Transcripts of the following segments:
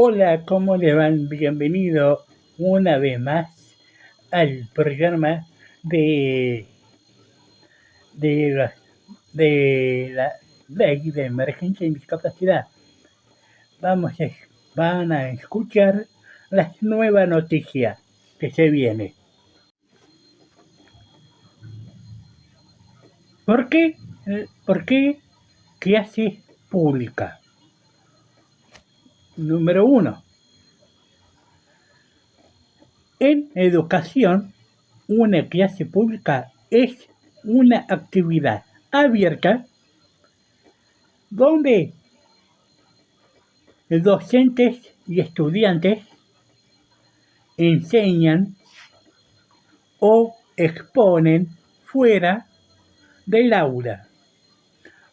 Hola, ¿cómo le van? Bienvenido una vez más al programa de, de, la, de la ley de emergencia y discapacidad. Vamos a, van a escuchar las nuevas noticias que se viene. ¿Por qué? ¿Por qué clase pública? Número uno. En educación, una clase pública es una actividad abierta donde docentes y estudiantes enseñan o exponen fuera del aula.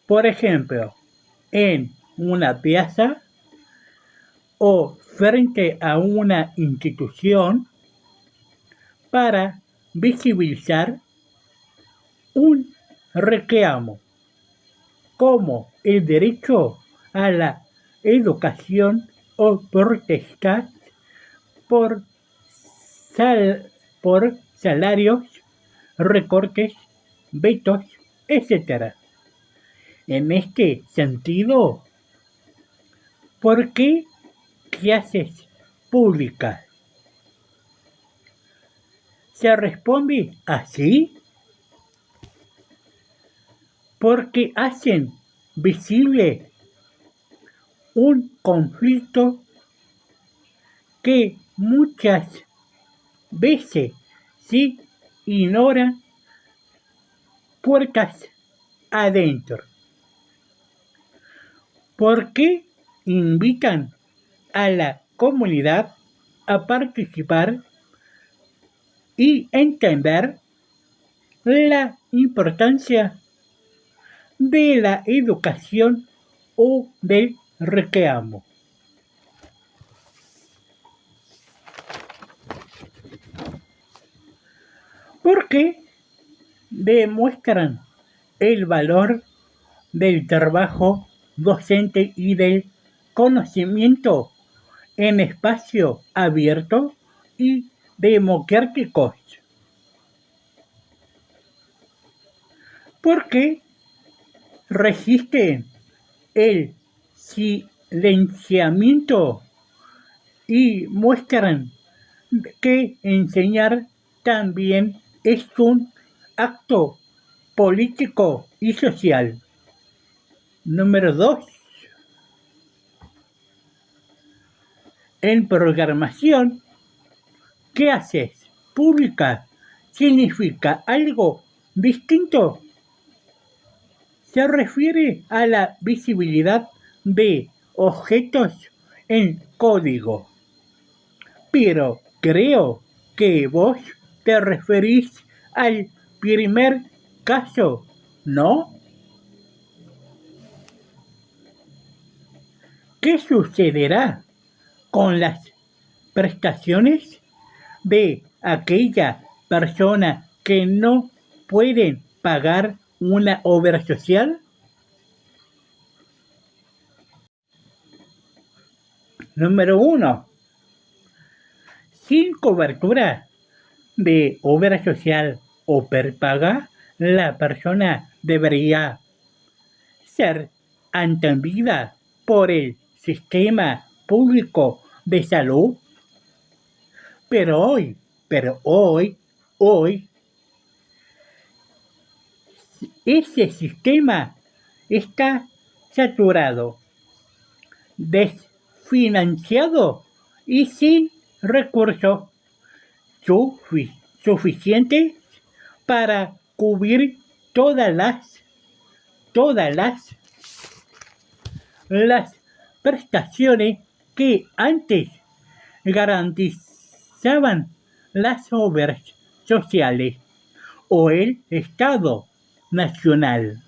Por ejemplo, en una plaza o frente a una institución para visibilizar un reclamo como el derecho a la educación o protestar por, por salarios, recortes, vetos, etc. En este sentido, ¿por qué clases públicas? Se responde así porque hacen visible un conflicto que muchas veces se ignoran puertas adentro. Porque invitan a la comunidad a participar y entender la importancia de la educación o del reclamo. Porque demuestran el valor del trabajo docente y del conocimiento en espacio abierto y democráticos. Porque resisten el silenciamiento y muestran que enseñar también es un acto político y social. Número 2. En programación, ¿qué haces? Pública significa algo distinto. Se refiere a la visibilidad de objetos en código. Pero creo que vos te referís al primer caso, ¿no? ¿Qué sucederá con las prestaciones de aquella persona que no pueden pagar una obra social? Número 1. Sin cobertura de obra social o perpaga, la persona debería ser atendida por el sistema público de salud. Pero hoy, ese sistema está saturado, desfinanciado y sin recursos suficientes para cubrir todas las prestaciones que antes garantizaban las obras sociales o el Estado nacional.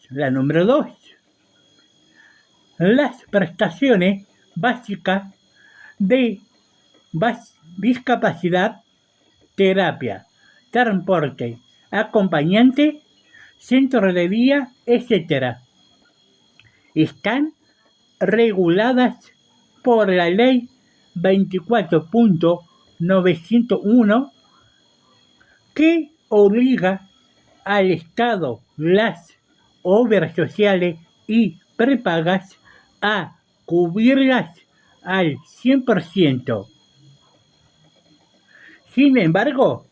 La número 2. Las prestaciones básicas de discapacidad, terapia, transporte, acompañante, centro de día, etc. Están reguladas por la Ley 24.901 que obliga al Estado las obras sociales y prepagas a cubrirlas al 100%. Sin embargo,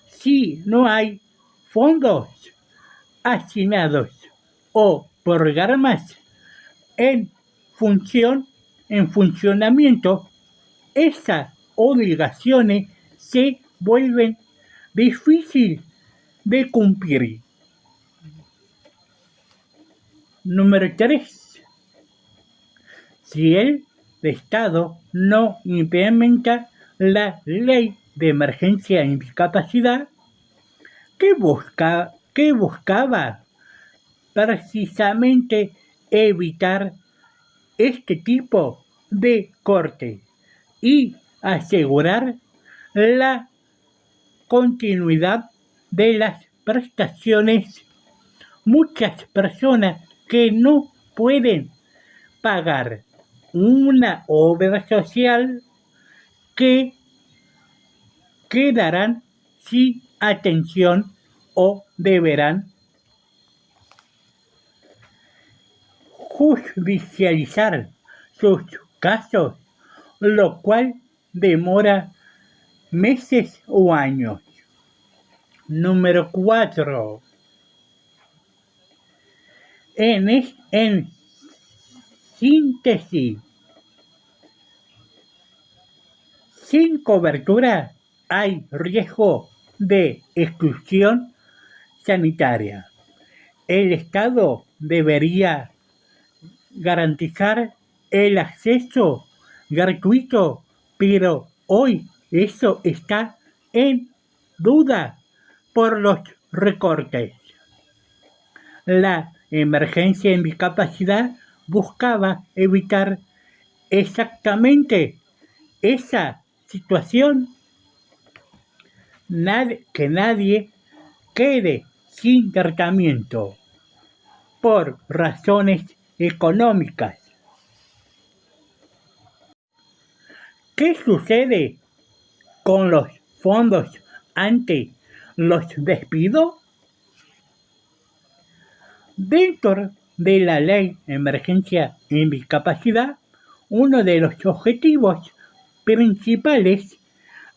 si no hay fondos asignados o programas en funcionamiento, esas obligaciones se vuelven difíciles de cumplir. Número 3. Si el Estado no implementa la ley de emergencia en discapacidad, que buscaba precisamente evitar este tipo de corte y asegurar la continuidad de las prestaciones. Muchas personas que no pueden pagar una obra social que quedarán sin atención o deberán judicializar sus casos, lo cual demora meses o años. Número 4. En síntesis, sin cobertura hay riesgo de exclusión sanitaria. El Estado debería garantizar el acceso gratuito, pero hoy eso está en duda por los recortes. La emergencia en discapacidad buscaba evitar exactamente esa situación, que nadie quede sin tratamiento por razones económicas. ¿Qué sucede con los fondos ante los despidos? Dentro de la ley de emergencia en discapacidad, uno de los objetivos principales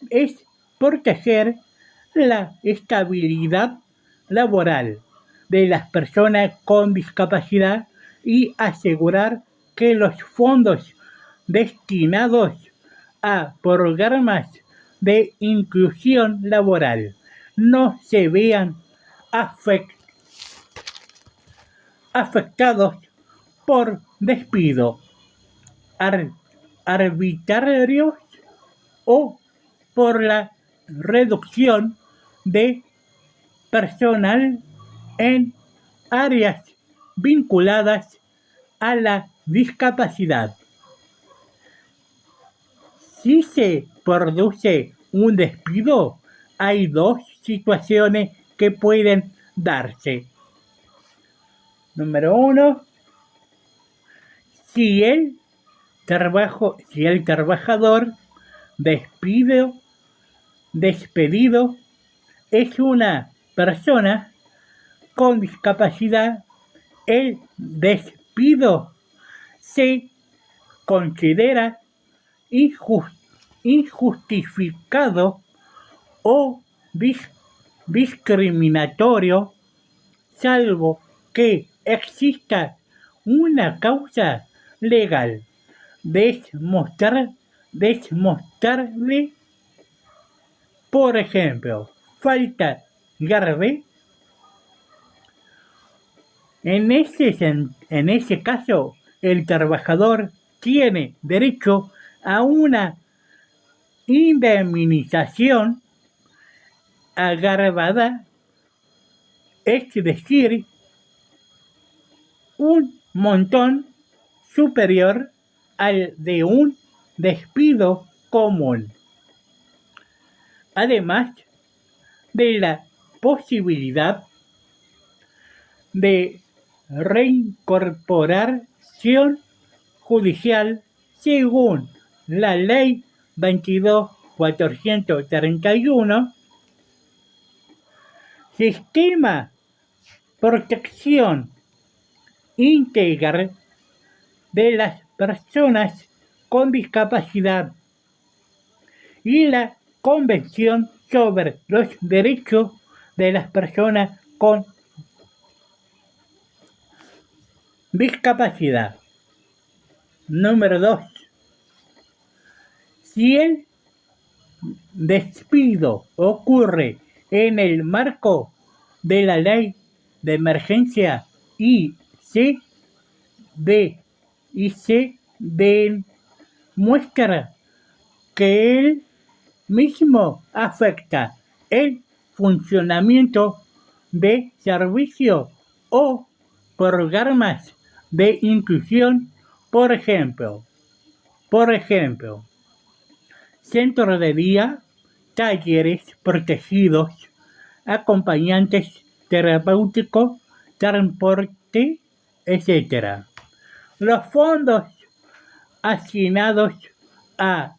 es proteger la estabilidad laboral de las personas con discapacidad y asegurar que los fondos destinados a programas de inclusión laboral no se vean afectados por despido arbitrarios o por la reducción de personal en áreas vinculadas a la discapacidad. Si se produce un despido, hay dos situaciones que pueden darse. Número 1, si el trabajador despedido es una persona con discapacidad, el despido se considera injustificado o discriminatorio, salvo que exista una causa legal demostrable, por ejemplo, falta grave. En ese caso, el trabajador tiene derecho a una indemnización agravada, es decir, un montón superior al de un despido común. Además de la posibilidad de reincorporación judicial según la Ley 22.431, Sistema Protección Integral de las Personas con Discapacidad y la Convención sobre los Derechos de las Personas con Discapacidad. Número 2. Si el despido ocurre en el marco de la Ley de Emergencia y se demuestra que el mismo afecta el funcionamiento de servicios o programas de inclusión, por ejemplo, centros de día, talleres protegidos, acompañantes terapéuticos, transporte, etc. Los fondos asignados a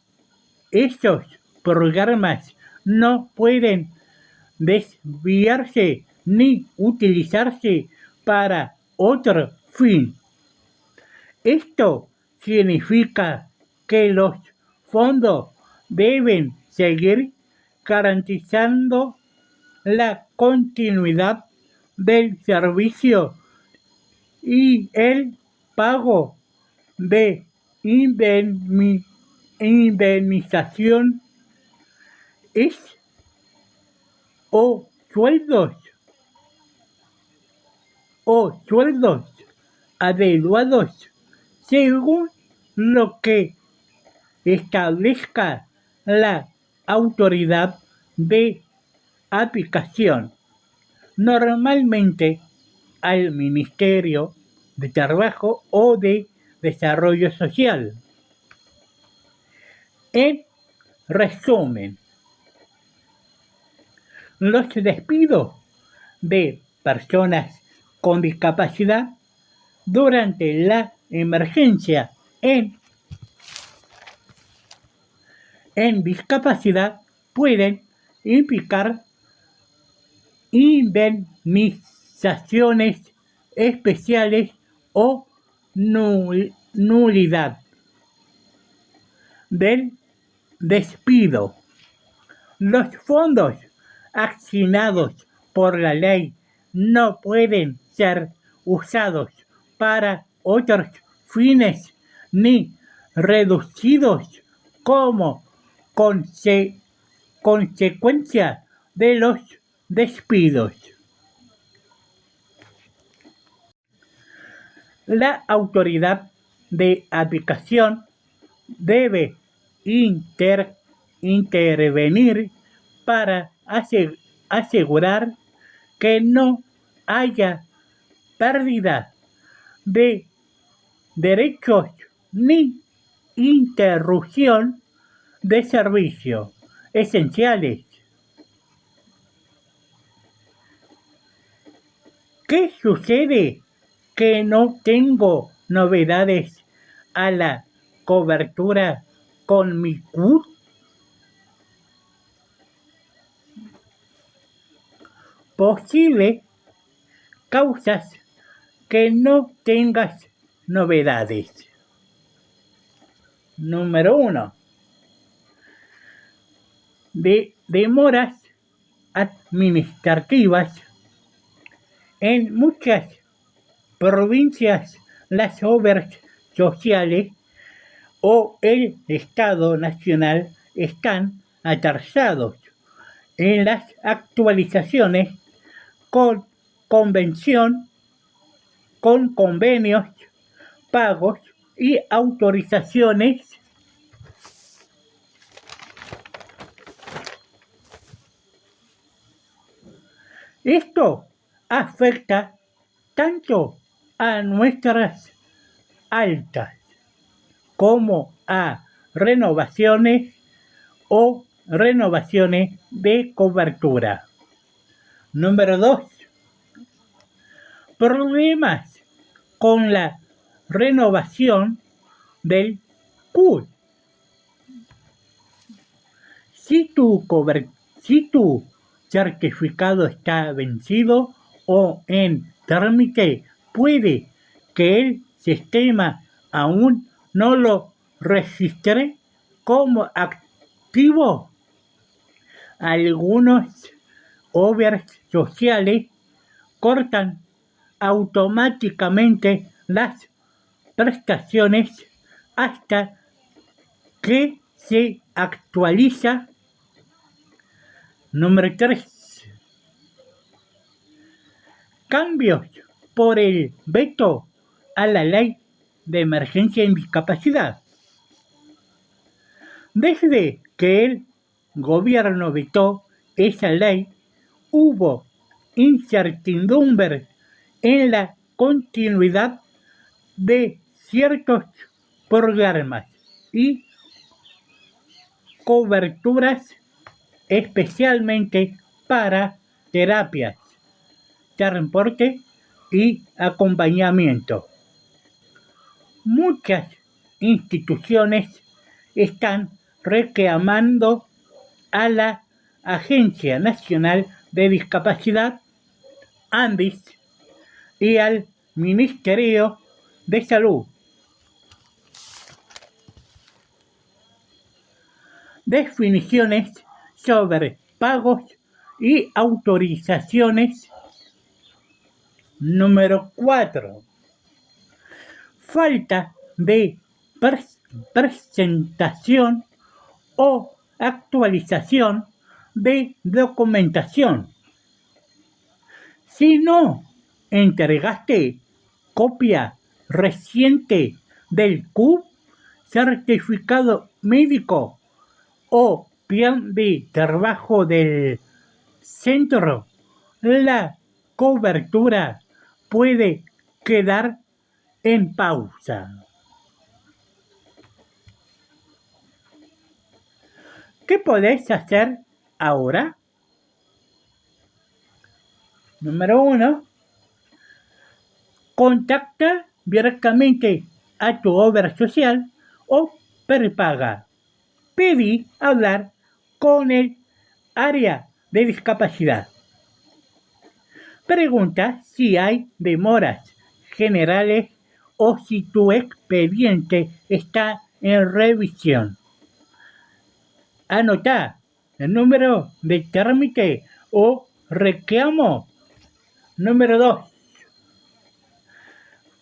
estos programas no pueden desviarse ni utilizarse para otro fin. Esto significa que los fondos deben seguir garantizando la continuidad del servicio y el pago de indemnización o sueldos adecuados según lo que establezca la autoridad de aplicación, normalmente al Ministerio de Trabajo o de Desarrollo Social. En resumen, los despidos de personas con discapacidad durante la emergencia en discapacidad pueden implicar indemnizaciones especiales o nulidad del despido. Los fondos asignados por la ley no pueden ser usados para otros fines ni reducidos como consecuencia de los despidos. La autoridad de aplicación debe intervenir para asegurar que no haya pérdida de derechos ni interrupción de servicios esenciales. ¿Qué sucede? Que no tengo novedades a la cobertura con mi CUR. Posible causas que no tengas novedades. Número 1. Demoras administrativas. En muchas provincias las obras sociales o el Estado Nacional están atrasados en las actualizaciones con convenios, pagos y autorizaciones. Esto afecta tanto a nuestras altas como a renovaciones de cobertura. Número 2. Problemas con la renovación del CUD. Si tu certificado está vencido o en trámite, puede que el sistema aún no lo registre como activo. Algunos obras sociales cortan automáticamente las prestaciones hasta que se actualiza. Número 3. Cambios por el veto a la ley de emergencia en discapacidad. Desde que el gobierno vetó esa ley, hubo incertidumbre en la continuidad de ciertos programas y coberturas, especialmente para terapias, transporte y acompañamiento. Muchas instituciones están reclamando a la Agencia Nacional de Discapacidad, ANDIS, y al Ministerio de Salud definiciones sobre pagos y autorizaciones. Número 4. Falta de presentación o actualización de documentación. Si no entregaste copia reciente del CUP, certificado médico o plan de trabajo del centro, la cobertura puede quedar en pausa. ¿Qué podés hacer ahora? Número 1. Contacta directamente a tu obra social o prepaga. Pedí hablar con el área de discapacidad. Pregunta si hay demoras generales o si tu expediente está en revisión. Anota el número de trámite o reclamo. Número 2.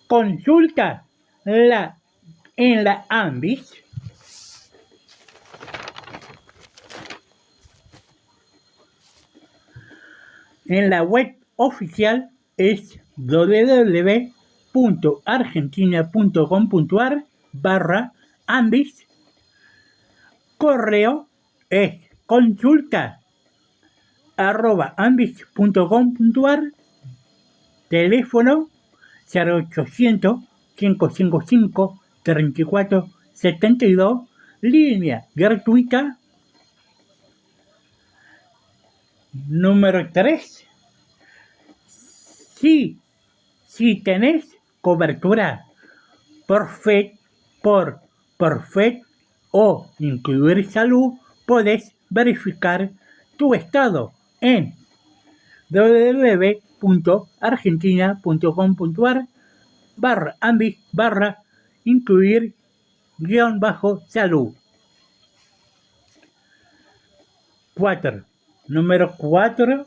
Consulta en la ANDIS en la web oficial es www.argentina.com.ar/ANDIS. Correo es consulta@andis.com.ar. Teléfono 0800 555 3472, línea gratuita. Número 3. Si tenés cobertura por FED o incluir salud, podés verificar tu estado en www.argentina.com.ar/ANDIS/incluir-salud. 4. Número 4.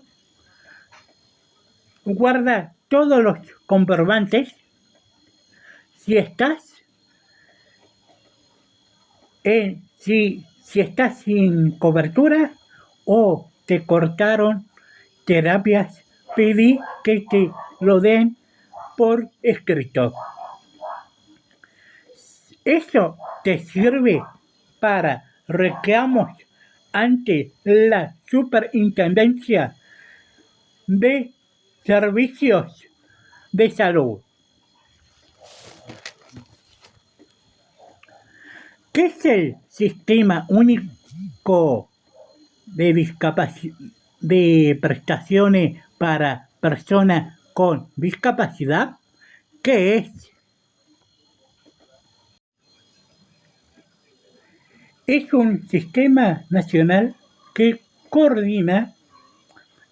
Guarda todos los comprobantes. Si estás sin cobertura o te cortaron terapias, pedí que te lo den por escrito. Eso te sirve para reclamos ante la Superintendencia de Servicios de Salud. ¿Qué es el Sistema Único de Prestaciones para Personas con Discapacidad? ¿Qué es? Es un sistema nacional que coordina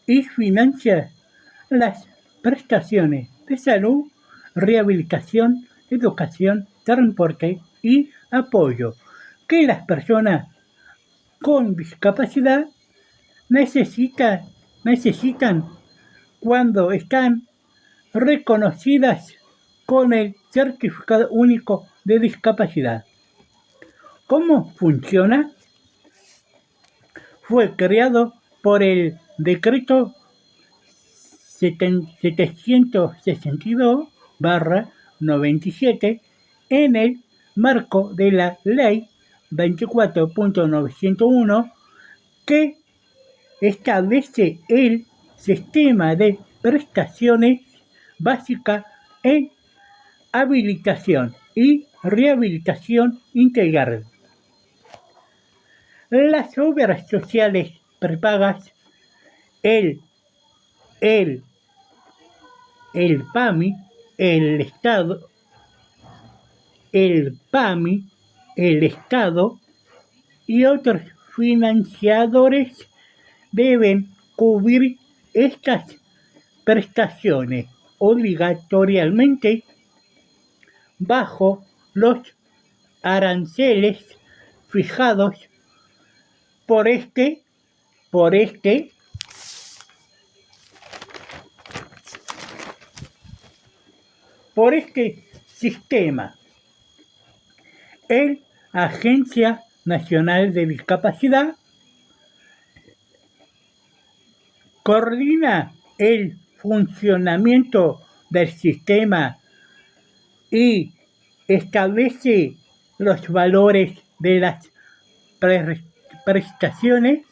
y financia las prestaciones de salud, rehabilitación, educación, transporte y apoyo que las personas con discapacidad necesitan cuando están reconocidas con el Certificado Único de Discapacidad. ¿Cómo funciona? Fue creado por el Decreto 762/97 en el marco de la Ley 24.901 que establece el sistema de prestaciones básicas en habilitación y rehabilitación integral. Las obras sociales prepagas, el, el, el PAMI, el Estado, el Estado y otros financiadores deben cubrir estas prestaciones obligatoriamente bajo los aranceles fijados por por este, por este sistema. El Agencia Nacional de Discapacidad coordina el funcionamiento del sistema y establece los valores de las prestaciones.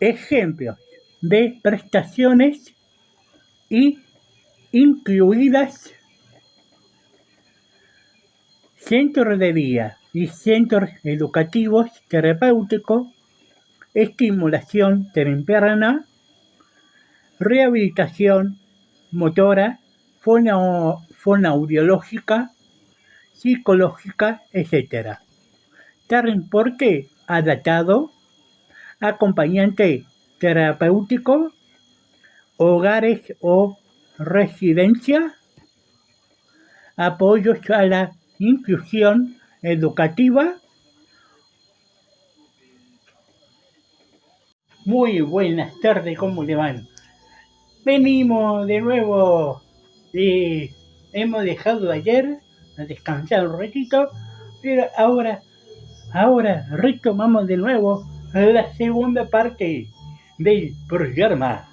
Ejemplos de prestaciones y incluidas centros de día y centros educativos terapéuticos, estimulación temprana, rehabilitación motora, fonoaudiológica, psicológica, etc. Transporte adaptado, acompañante terapéutico, hogares o residencia, apoyos a la inclusión educativa. Muy buenas tardes, ¿cómo le van? Venimos de nuevo, hemos dejado ayer a descansar un ratito, pero ahora retomamos de nuevo la segunda parte del programa.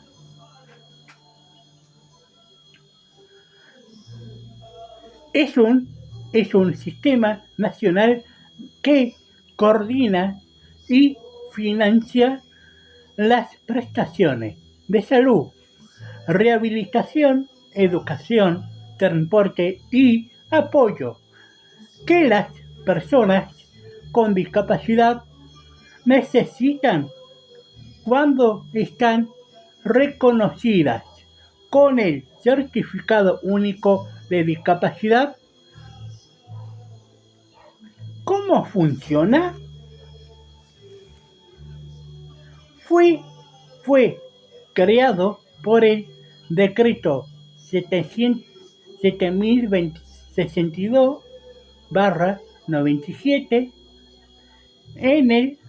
Es un sistema nacional que coordina y financia las prestaciones de salud, rehabilitación, educación, transporte y apoyo que las personas con discapacidad necesitan cuando están reconocidas con el Certificado Único de Discapacidad. ¿Cómo funciona? Fue creado por el Decreto 7062/97 en el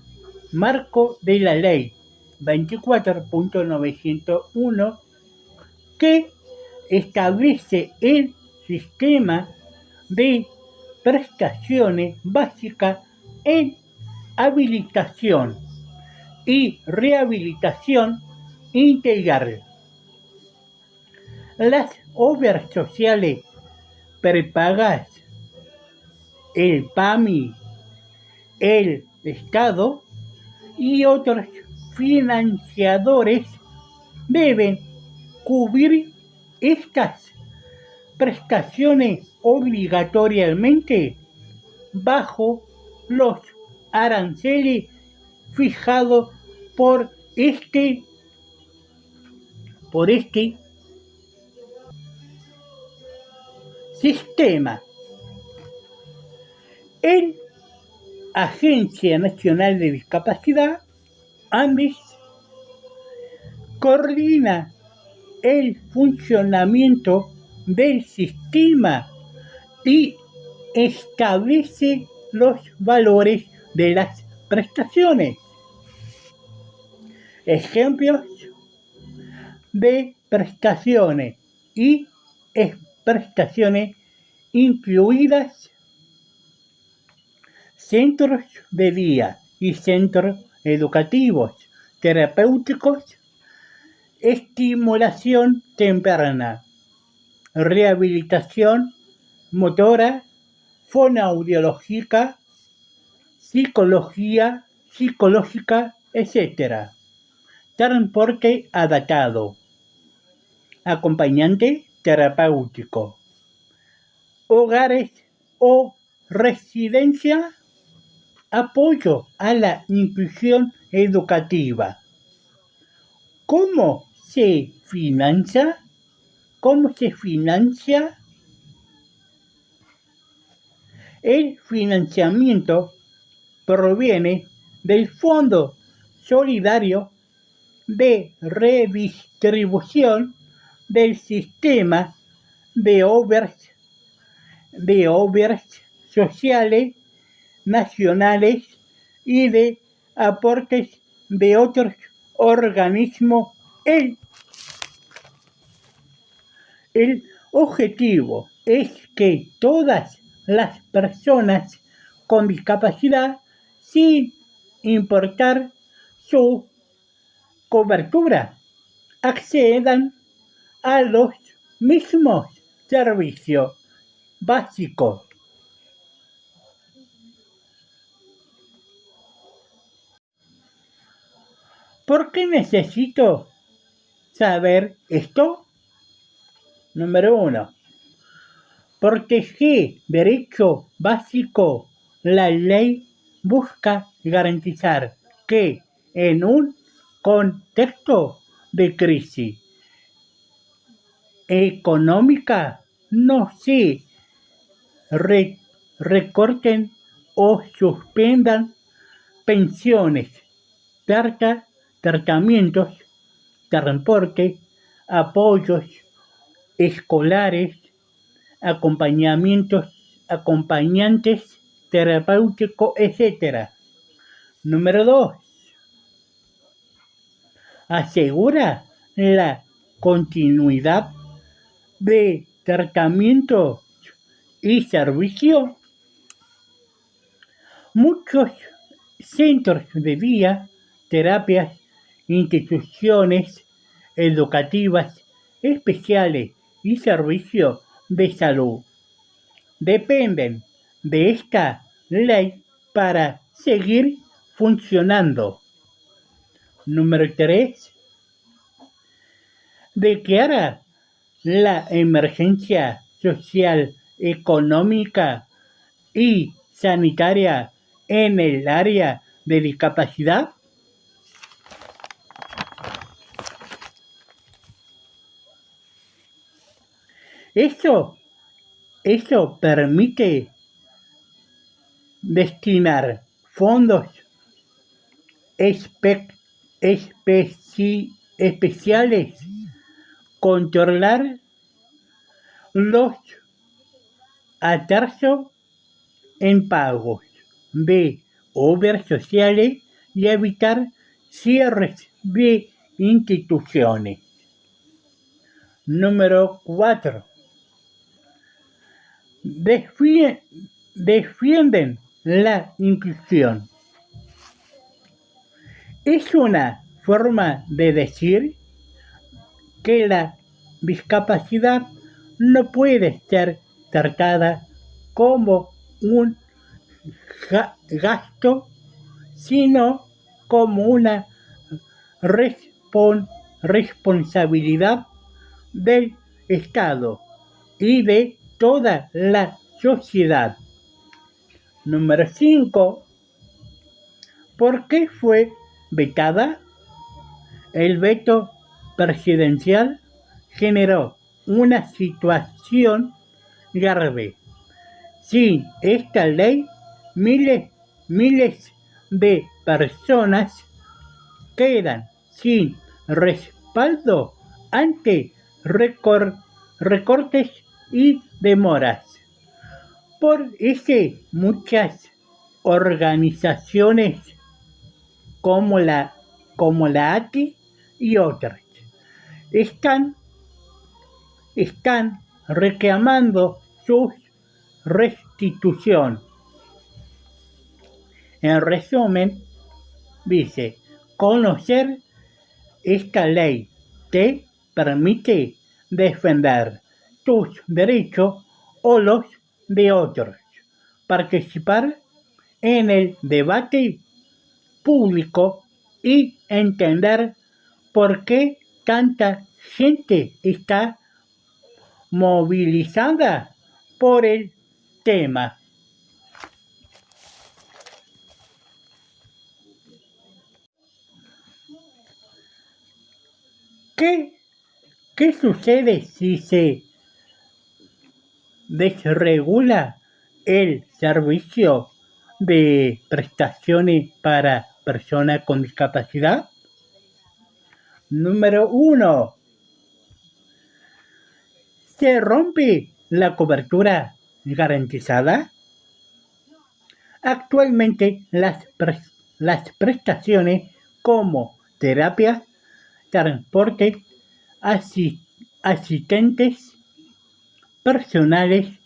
marco de la Ley 24.901 que establece el sistema de prestaciones básicas en habilitación y rehabilitación integral. Las obras sociales prepagas, el PAMI, el Estado y otros financiadores deben cubrir estas prestaciones obligatoriamente bajo los aranceles fijados por este sistema. El Agencia Nacional de Discapacidad, ANDIS, coordina el funcionamiento del sistema y establece los valores de las prestaciones. Ejemplos de prestaciones y prestaciones incluidas: centros de día y centros educativos, terapéuticos, estimulación temprana, rehabilitación motora, fonoaudiológica, psicológica, etc. Transporte adaptado, acompañante terapéutico, hogares o residencia, apoyo a la inclusión educativa. ¿Cómo se financia? El financiamiento proviene del Fondo Solidario de Redistribución del Sistema de Obras Sociales Nacionales y de aportes de otros organismos. El objetivo es que todas las personas con discapacidad, sin importar su cobertura, accedan a los mismos servicios básicos. ¿Por qué necesito saber esto? Número 1. Proteger derecho básico. La ley busca garantizar que en un contexto de crisis económica no se recorten o suspendan pensiones, tratamientos, transporte, apoyos escolares, acompañantes terapéuticos, etc. Número 2. Asegura la continuidad de tratamiento y servicio. Muchos centros de día, terapias, instituciones educativas especiales y servicios de salud dependen de esta ley para seguir funcionando. Número 3. Declara la emergencia social, económica y sanitaria en el área de discapacidad. Eso permite destinar fondos especiales, controlar los atrasos en pagos de obras sociales y evitar cierres de instituciones. Número 4. Defienden la inclusión. Es una forma de decir que la discapacidad no puede ser tratada como un gasto, sino como una responsabilidad del Estado y de toda la sociedad. Número 5. ¿Por qué fue vetada? El veto presidencial generó una situación grave. Sin esta ley, miles miles de personas quedan sin respaldo ante recortes y demoras. Por eso muchas organizaciones como la ATI y otras están, están reclamando su restitución. En resumen, dice, conocer esta ley te permite defender tus derechos o los de otros, participar en el debate público y entender por qué tanta gente está movilizada por el tema. ¿Qué, qué sucede si se desregula el servicio de prestaciones para personas con discapacidad? Número 1. ¿Se rompe la cobertura garantizada? Actualmente las prestaciones como terapia, transporte, asistentes personales,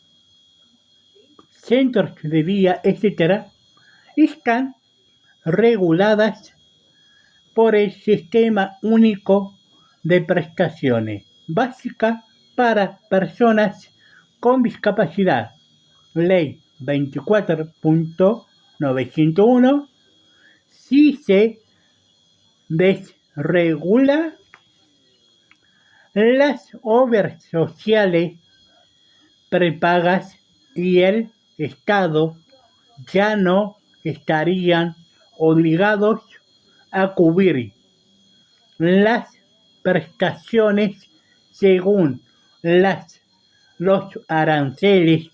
centros de día, etc., están reguladas por el Sistema Único de Prestaciones Básicas para Personas con Discapacidad, Ley 24.901. Si se desregula, las obras sociales prepagas y el Estado ya no estarían obligados a cubrir las prestaciones según los aranceles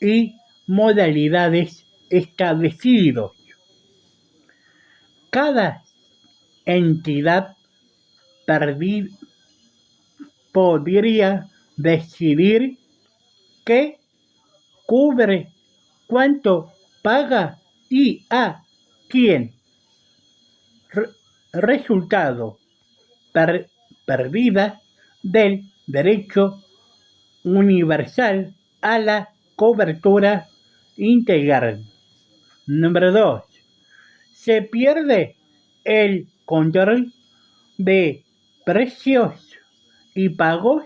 y modalidades establecidos. Cada entidad podría decidir qué cubre, cuánto paga y a quién. Resultado: pérdida del derecho universal a la cobertura integral. Número 2. Se pierde el control de precios y pagos.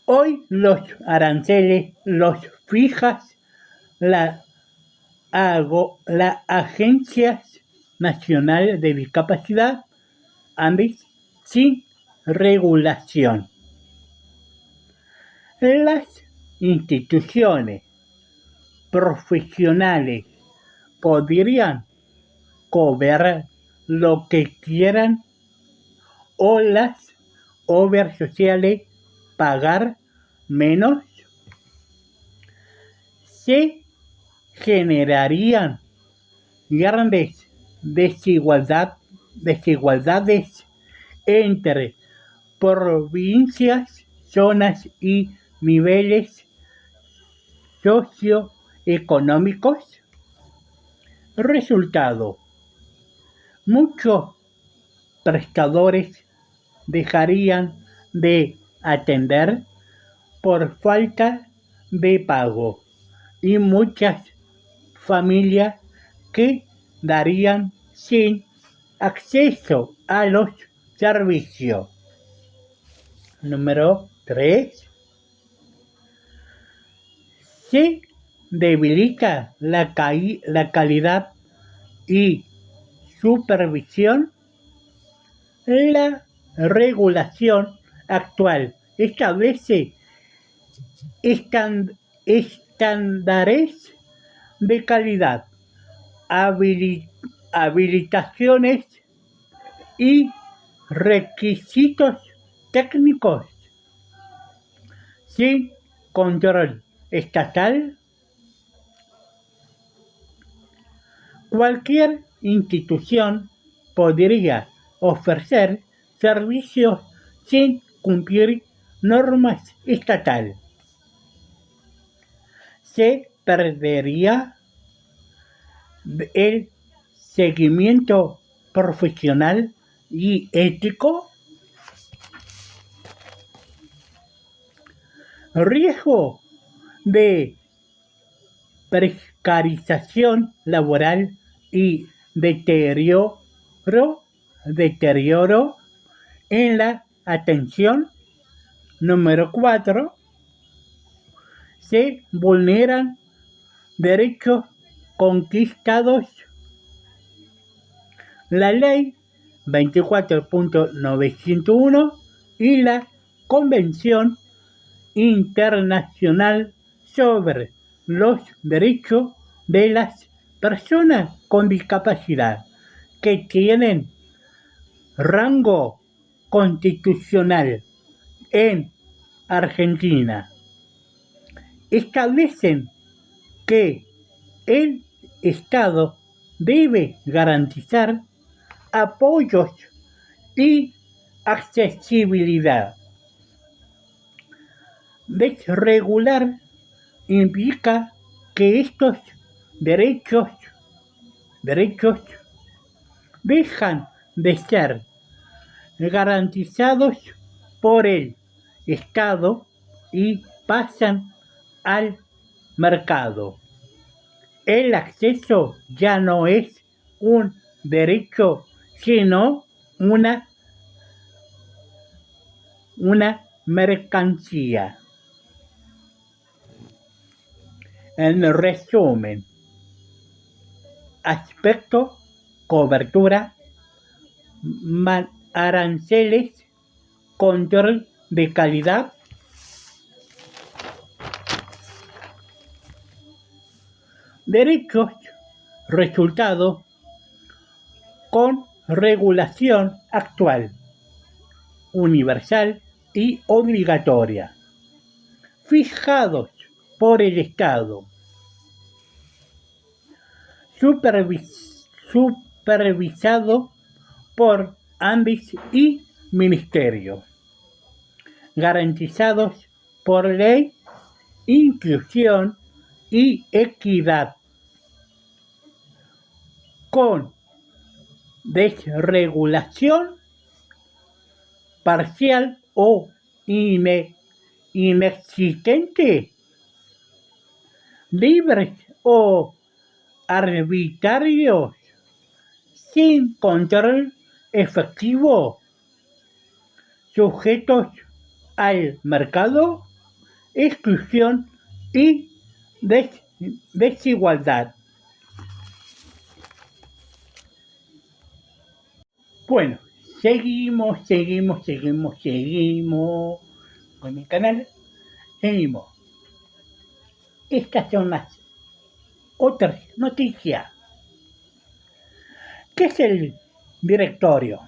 Hoy los aranceles los fija la Agencia Nacional de Discapacidad, ANDIS, sin regulación. Las instituciones profesionales podrían cobrar lo que quieran o las obras sociales pagar menos. Se generarían grandes desigualdades entre provincias, zonas y niveles socioeconómicos. Resultado: muchos prestadores dejarían de atender por falta de pago y muchas familias quedarían sin acceso a los servicios. Número 3. Se debilita la calidad y supervisión. La regulación actual establece estándares de calidad, habilitaciones y requisitos técnicos sin control estatal. Cualquier institución podría ofrecer servicios sin cumplir normas estatales. Se perdería el seguimiento profesional y ético. Riesgo de precarización laboral y deterioro en la atención. Número 4. Se vulneran derechos conquistados. La ley 24.901 y la Convención Internacional sobre los Derechos de las Personas con Discapacidad, que tienen rango constitucional en Argentina, establecen que el Estado debe garantizar apoyos y accesibilidad. Desregular implica que estos derechos dejan de ser garantizados por el Estado y pasan al mercado. El acceso ya no es un derecho, sino una mercancía. En resumen, aspecto, cobertura, aranceles, control de calidad, derechos, resultado, con regulación actual, universal y obligatoria, fijados por el Estado, supervisado por ANDIS y Ministerio, garantizados por ley, inclusión y equidad, con desregulación parcial o inexistente, libres o arbitrarios, sin control efectivo, sujetos al mercado, exclusión y desigualdad. Bueno, seguimos con mi canal. Seguimos. Estas son las otras noticias. ¿Qué es el directorio?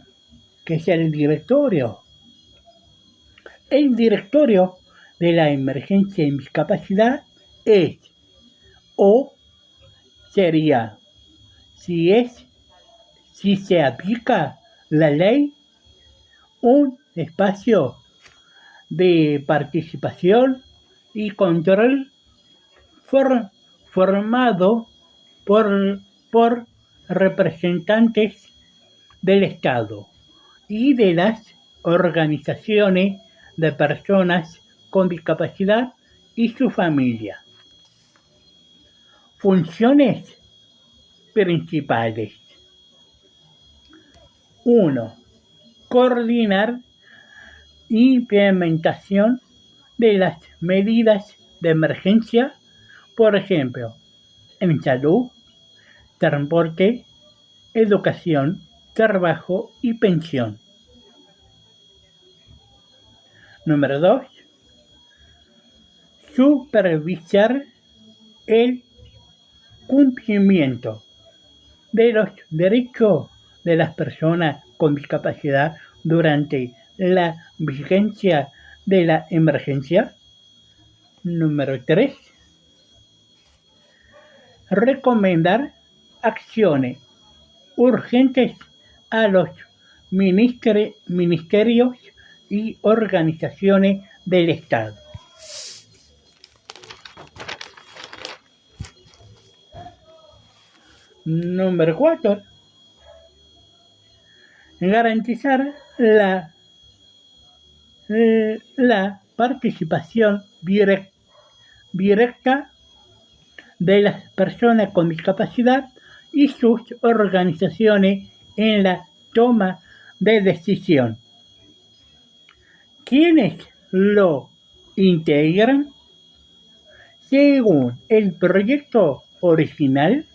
El directorio de la emergencia en discapacidad es, o sería, si se aplica la ley, un espacio de participación y control formado por representantes del Estado y de las organizaciones de personas con discapacidad y su familia. Funciones principales. 1. Coordinar implementación de las medidas de emergencia, por ejemplo, en salud, transporte, educación, trabajo y pensión. Número 2. Supervisar el cumplimiento de los derechos de las personas con discapacidad durante la vigencia de la emergencia. Número 3. Recomendar acciones urgentes a los ministerios y organizaciones del Estado. Número 4. Garantizar la participación directa de las personas con discapacidad y sus organizaciones en la toma de decisión. ¿Quiénes lo integran? Según el proyecto original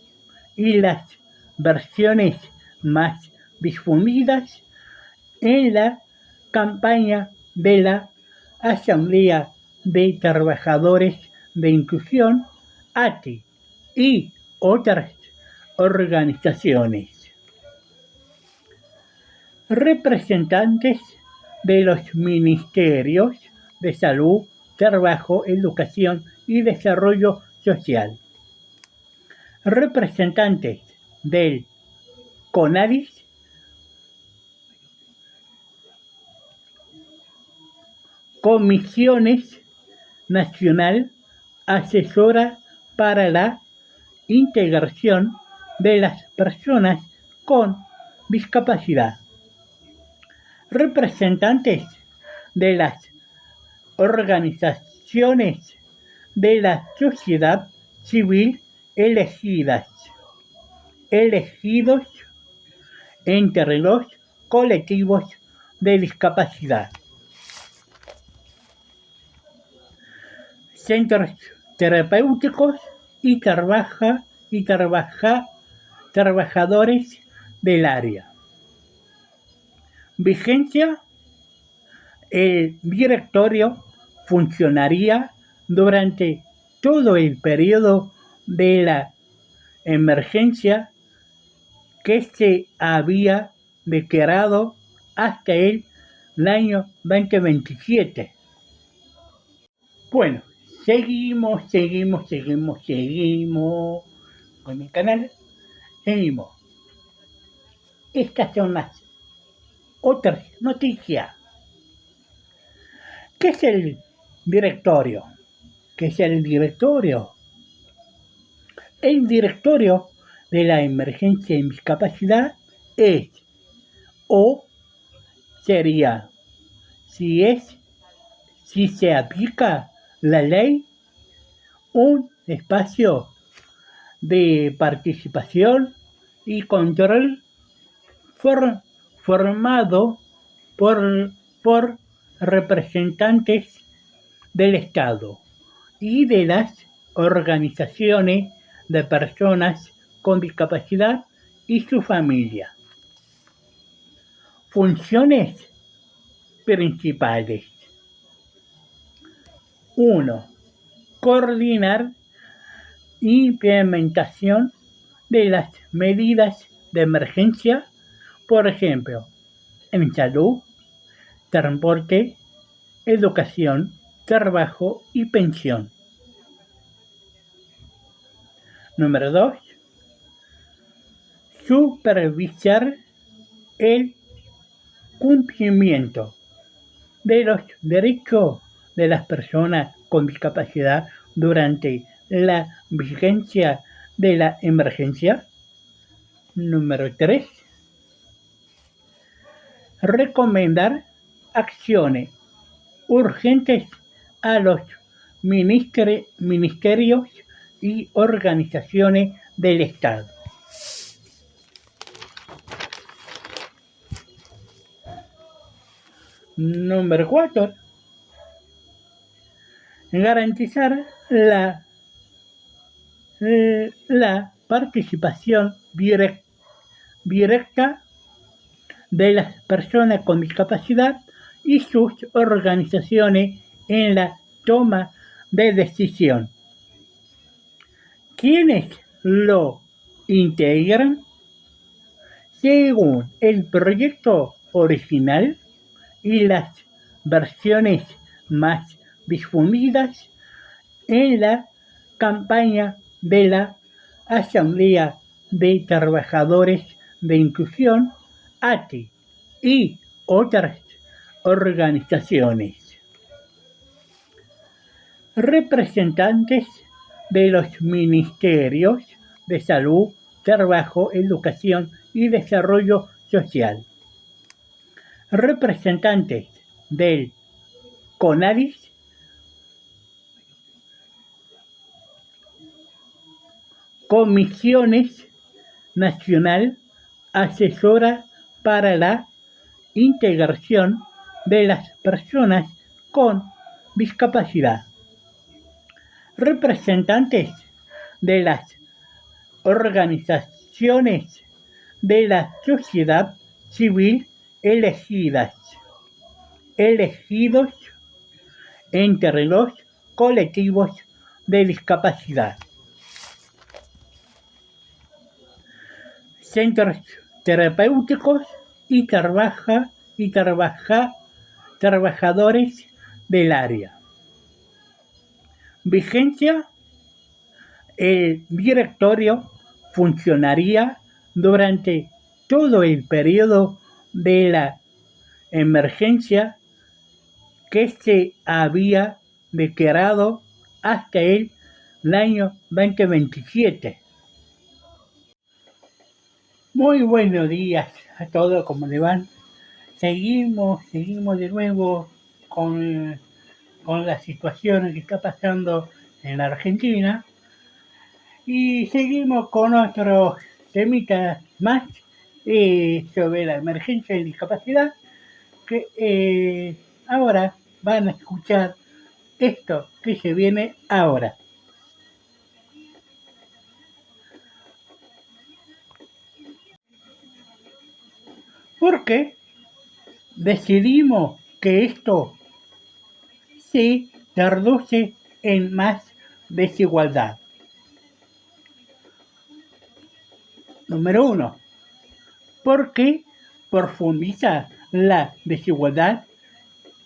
y las versiones más difundidas en la campaña de la Asamblea de Trabajadores de Inclusión, ATI, y otras organizaciones. Representantes de los ministerios de Salud, Trabajo, Educación y Desarrollo Social. Representantes del CONADIS, Comisiones Nacional Asesora para la Integración de las Personas con Discapacidad. Representantes de las organizaciones de la sociedad civil elegidos entre los colectivos de discapacidad. Centros terapéuticos y trabajadores del área. Vigencia: el directorio funcionaría durante todo el periodo de la emergencia que se había declarado hasta el año 2027. Bueno, seguimos con mi canal. Seguimos. Estas son las otras noticias. ¿Qué es el directorio? El directorio de la emergencia en discapacidad es, o sería, si se aplica la ley, un espacio de participación y control formado por representantes del Estado y de las organizaciones de personas con discapacidad y su familia. Funciones principales. 1. Coordinar implementación de las medidas de emergencia, por ejemplo, en salud, transporte, educación, trabajo y pensión. Número 2. Supervisar el cumplimiento de los derechos de las personas con discapacidad durante la vigencia de la emergencia. Número 3. Recomendar acciones urgentes a los ministerios y organizaciones del Estado. Número 4. Garantizar la participación directa de las personas con discapacidad y sus organizaciones en la toma de decisión. ¿Quiénes lo integran? Según el proyecto original y las versiones más difundidas en la campaña de la Asamblea de Trabajadores de Inclusión, ATI, y otras organizaciones. Representantes de los ministerios de Salud, Trabajo, Educación y Desarrollo Social. Representantes del CONADIS, Comisiones Nacional Asesora para la Integración de las Personas con Discapacidad. Representantes de las organizaciones de la sociedad civil elegidos entre los colectivos de discapacidad. Centros terapéuticos y trabajadores del área. Vigencia: el directorio funcionaría durante todo el periodo de la emergencia que se había declarado hasta el año 2027. Muy buenos días a todos, ¿cómo le van? Seguimos de nuevo con la situación que está pasando en la Argentina y seguimos con otros temitas más sobre la emergencia de discapacidad que ahora van a escuchar esto que se viene ahora. Porque decidimos que esto se traduce en más desigualdad. Número 1. Porque profundiza la desigualdad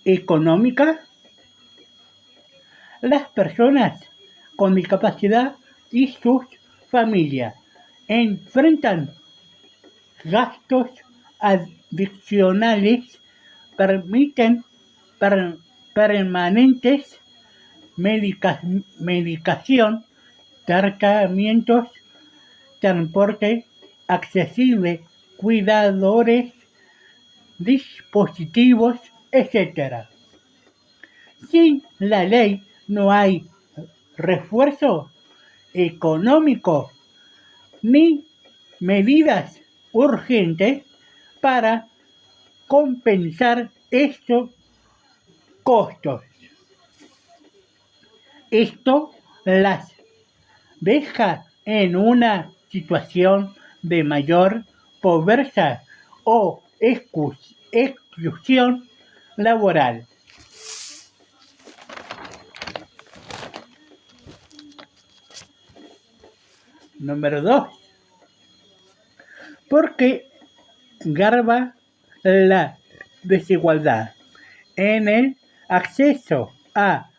económica. Las personas con discapacidad y sus familias enfrentan gastos adicionales, permanentes, medicación, tratamientos, transporte accesible, cuidadores, dispositivos, etc. Sin la ley no hay refuerzo económico ni medidas urgentes para compensar estos costos. Esto las deja en una situación de mayor pobreza o exclusión laboral. Número 2. Porque agrava la desigualdad en el acceso a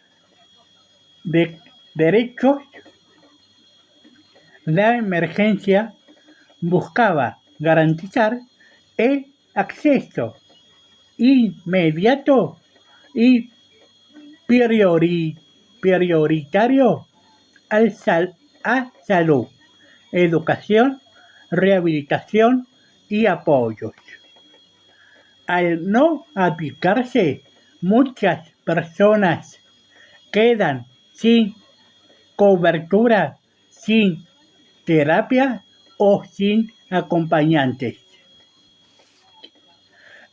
derechos. La emergencia buscaba garantizar el acceso inmediato y prioritario a salud, educación, rehabilitación y apoyos. Al no aplicarse, muchas personas quedan sin cobertura, sin terapia o sin acompañantes.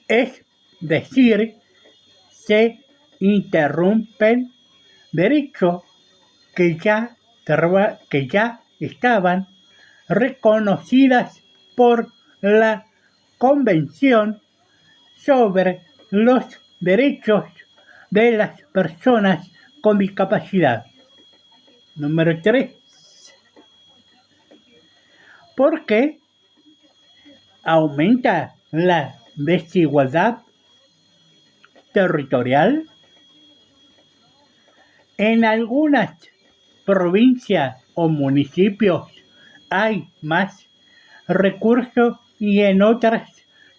Es decir, se interrumpen derechos que ya estaban reconocidas por la Convención sobre los Derechos de las Personas con Discapacidad. Número 3. Porque aumenta la desigualdad territorial. En algunas provincias o municipios hay más recursos y en otras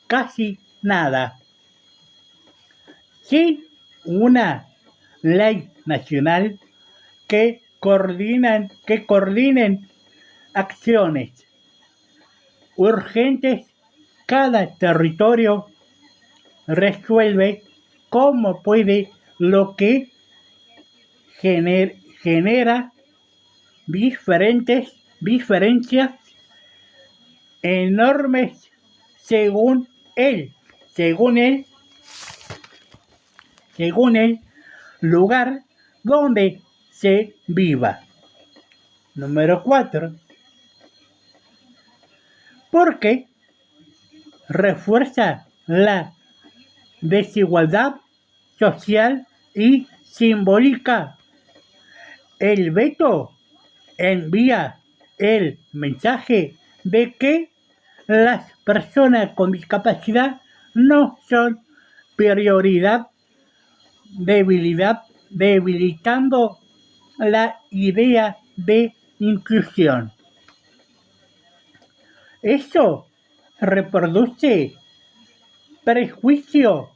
casi nada. Sin una ley nacional que coordinen acciones urgentes, cada territorio resuelve como puede, lo que genera diferencias enormes según el lugar donde se viva. Número 4. Porque refuerza la desigualdad social y simbólica. El veto envía el mensaje de que las personas con discapacidad no son prioridad, debilitando la idea de inclusión. Eso reproduce prejuicio,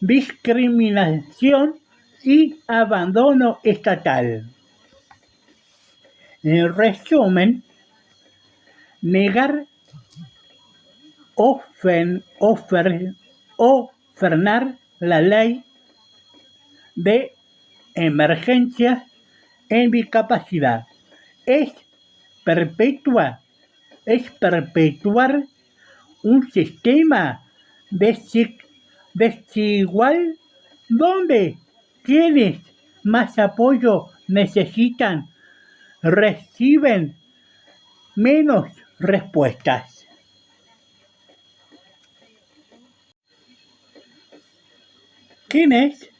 discriminación y abandono estatal. En resumen, negar o frenar la ley de emergencias en discapacidad es perpetuar un sistema desigual donde quienes más apoyo necesitan reciben menos respuestas. ¿Quiénes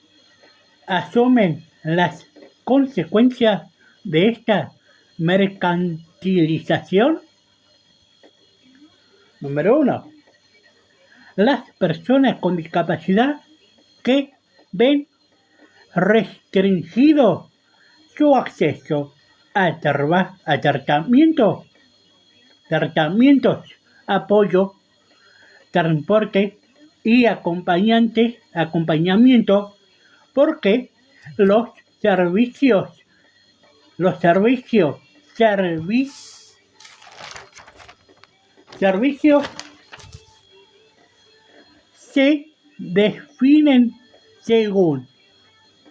asumen las consecuencias de esta mercantilización? Número 1. Las personas con discapacidad que ven restringido su acceso a tratamientos, apoyo, transporte y acompañamiento, porque los servicios se definen según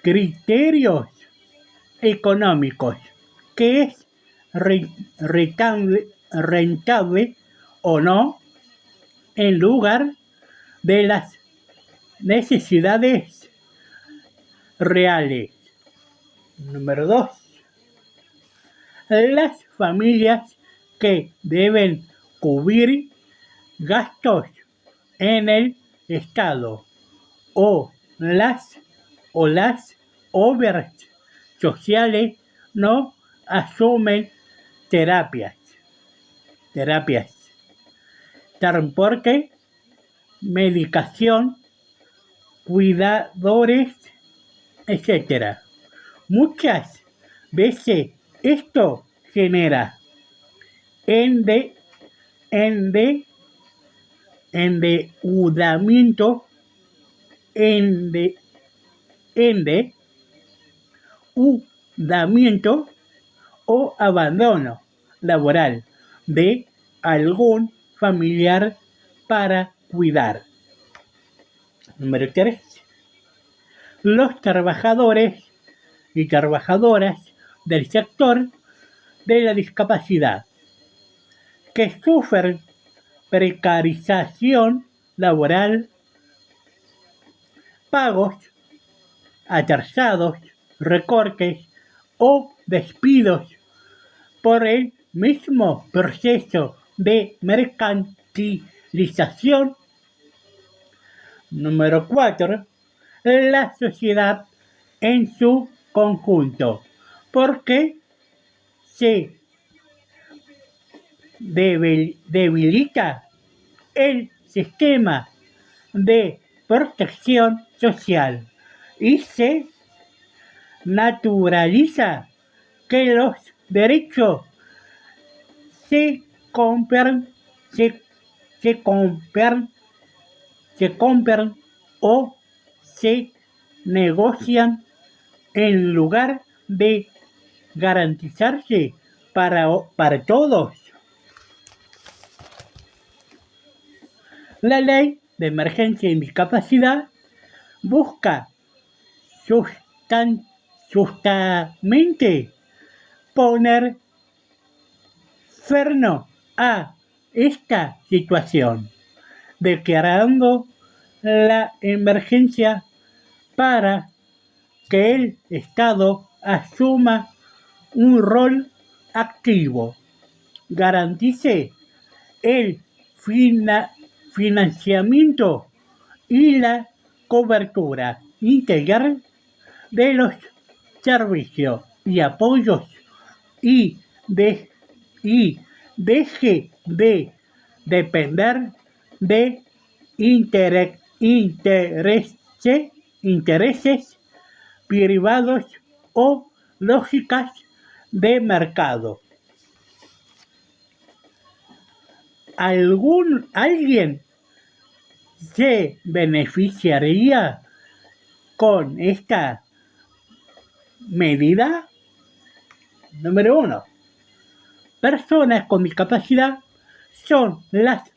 criterios económicos, que es rentable o no, en lugar de las necesidades reales. Número 2. Las familias que deben cubrir gastos en el Estado o las obras sociales no asumen terapias, transporte, medicación, cuidadores, etc. Muchas veces esto genera endeudamiento o abandono laboral de algún familiar para cuidar. Número 3. Los trabajadores y trabajadoras del sector de la discapacidad que sufren precarización laboral, pagos atrasados, recortes o despidos por el mismo proceso de mercantilización. Número 4. La sociedad en su conjunto, porque se debilita el sistema de protección social y se naturaliza que los derechos se compran, se, se compran, se compran o se negocian en lugar de garantizarse para todos. La ley de emergencia y discapacidad busca justamente poner freno a esta situación, declarando la emergencia para que el Estado asuma un rol activo, garantice el financiamiento y la cobertura integral de los servicios y apoyos y, y deje de depender de intereses privados o lógicas de mercado. ¿Alguien se beneficiaría con esta medida? Número 1. Personas con discapacidad son las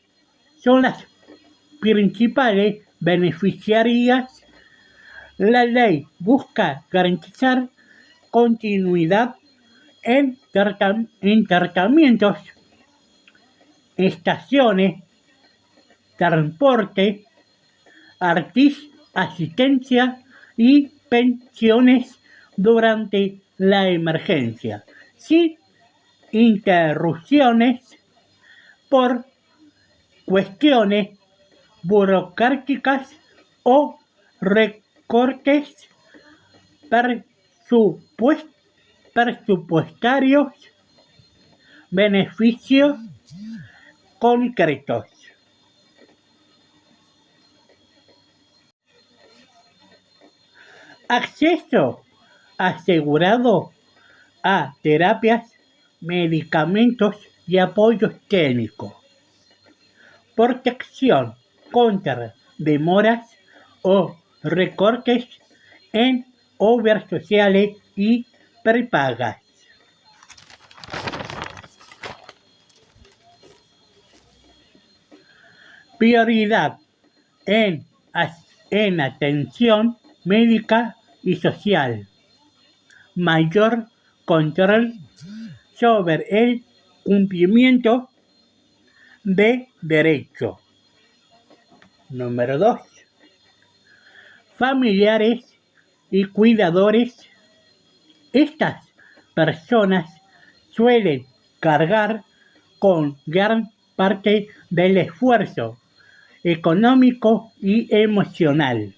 principales beneficiarias. La ley busca garantizar continuidad en tratamientos, estaciones, transporte, asistencia y pensiones durante la emergencia, sin interrupciones por cuestiones burocráticas o recortes presupuestarios, beneficios concretos. Acceso asegurado a terapias, medicamentos y apoyos técnicos. Protección contra demoras o recortes en obras sociales y prepagas. Prioridad en atención médica y social. Mayor control sobre el cumplimiento de derechos. Número 2. Familiares y cuidadores. Estas personas suelen cargar con gran parte del esfuerzo económico y emocional.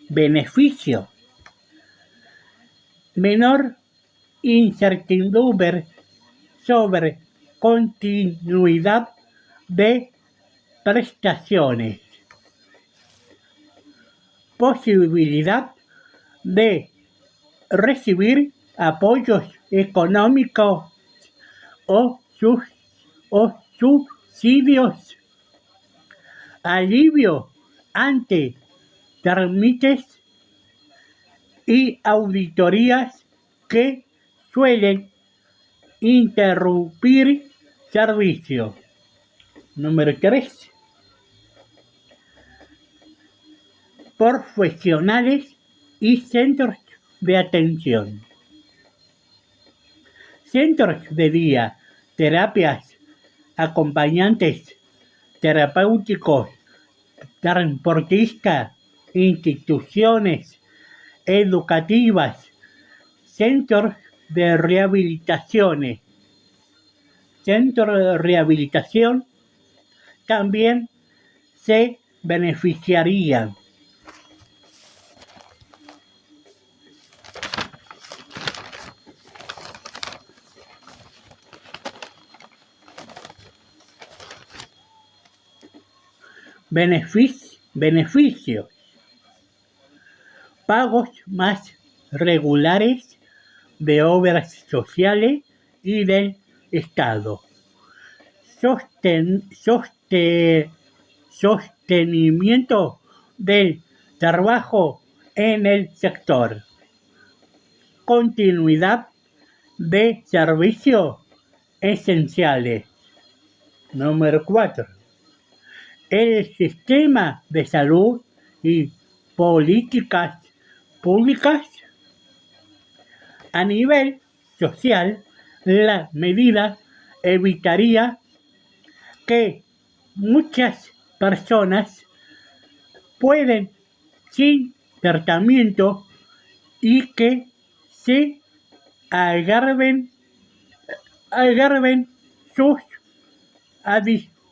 Beneficio: menor incertidumbre sobre continuidad de prestaciones. Posibilidad de recibir apoyos económicos o subsidios. Alivio ante trámites y auditorías que suelen interrumpir servicios. Número 3. Profesionales y centros de atención. Centros de día, terapias, acompañantes terapéuticos, transportistas, instituciones educativas, centros de rehabilitación también se beneficiarían. beneficios, pagos más regulares de obras sociales y del Estado, sostenimiento del trabajo en el sector, continuidad de servicios esenciales. Número 4. El sistema de salud y políticas públicas. A nivel social, la medida evitaría que muchas personas pueden sin tratamiento y que se agraven sus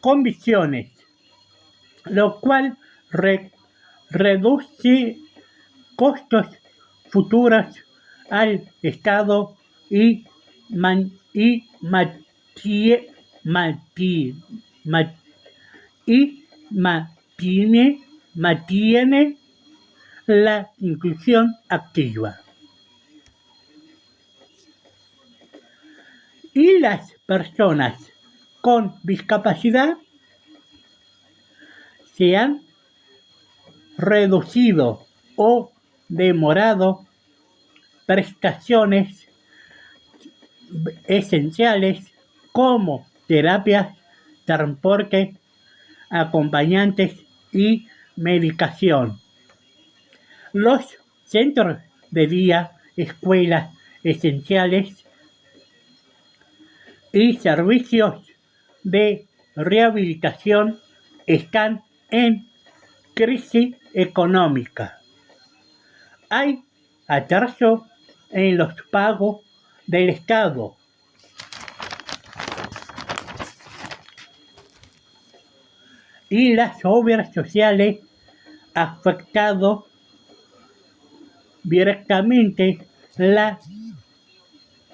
condiciones, lo cual reduce costos futuros al Estado y mantiene la inclusión activa. Y las personas con discapacidad se han reducido o demorado prestaciones esenciales como terapias, transporte, acompañantes y medicación. Los centros de día, escuelas esenciales y servicios de rehabilitación están en crisis económica. Hay atraso en los pagos del Estado. Y las obras sociales afectando directamente la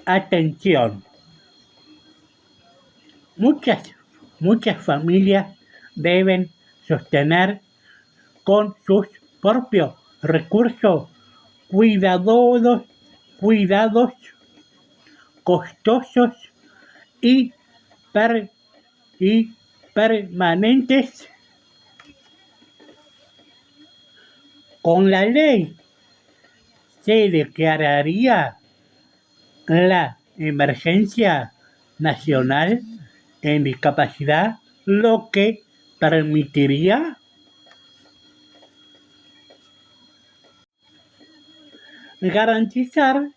atención. Muchas familias deben sostener con sus propios recursos cuidados costosos y permanentes. Con la ley se declararía la emergencia nacional en discapacidad, lo que permitiría garantizar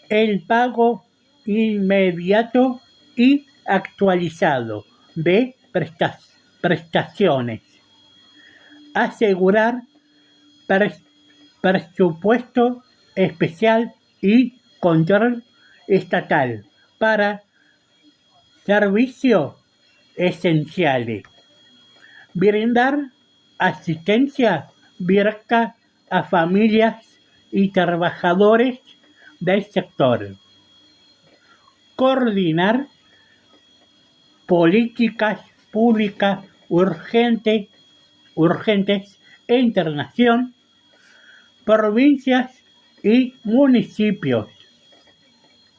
el pago inmediato y actualizado de prestaciones, asegurar presupuesto especial y control estatal para servicios esenciales, brindar asistencia directa a familias y trabajadores del sector, coordinar políticas públicas urgentes entre nación, provincias y municipios.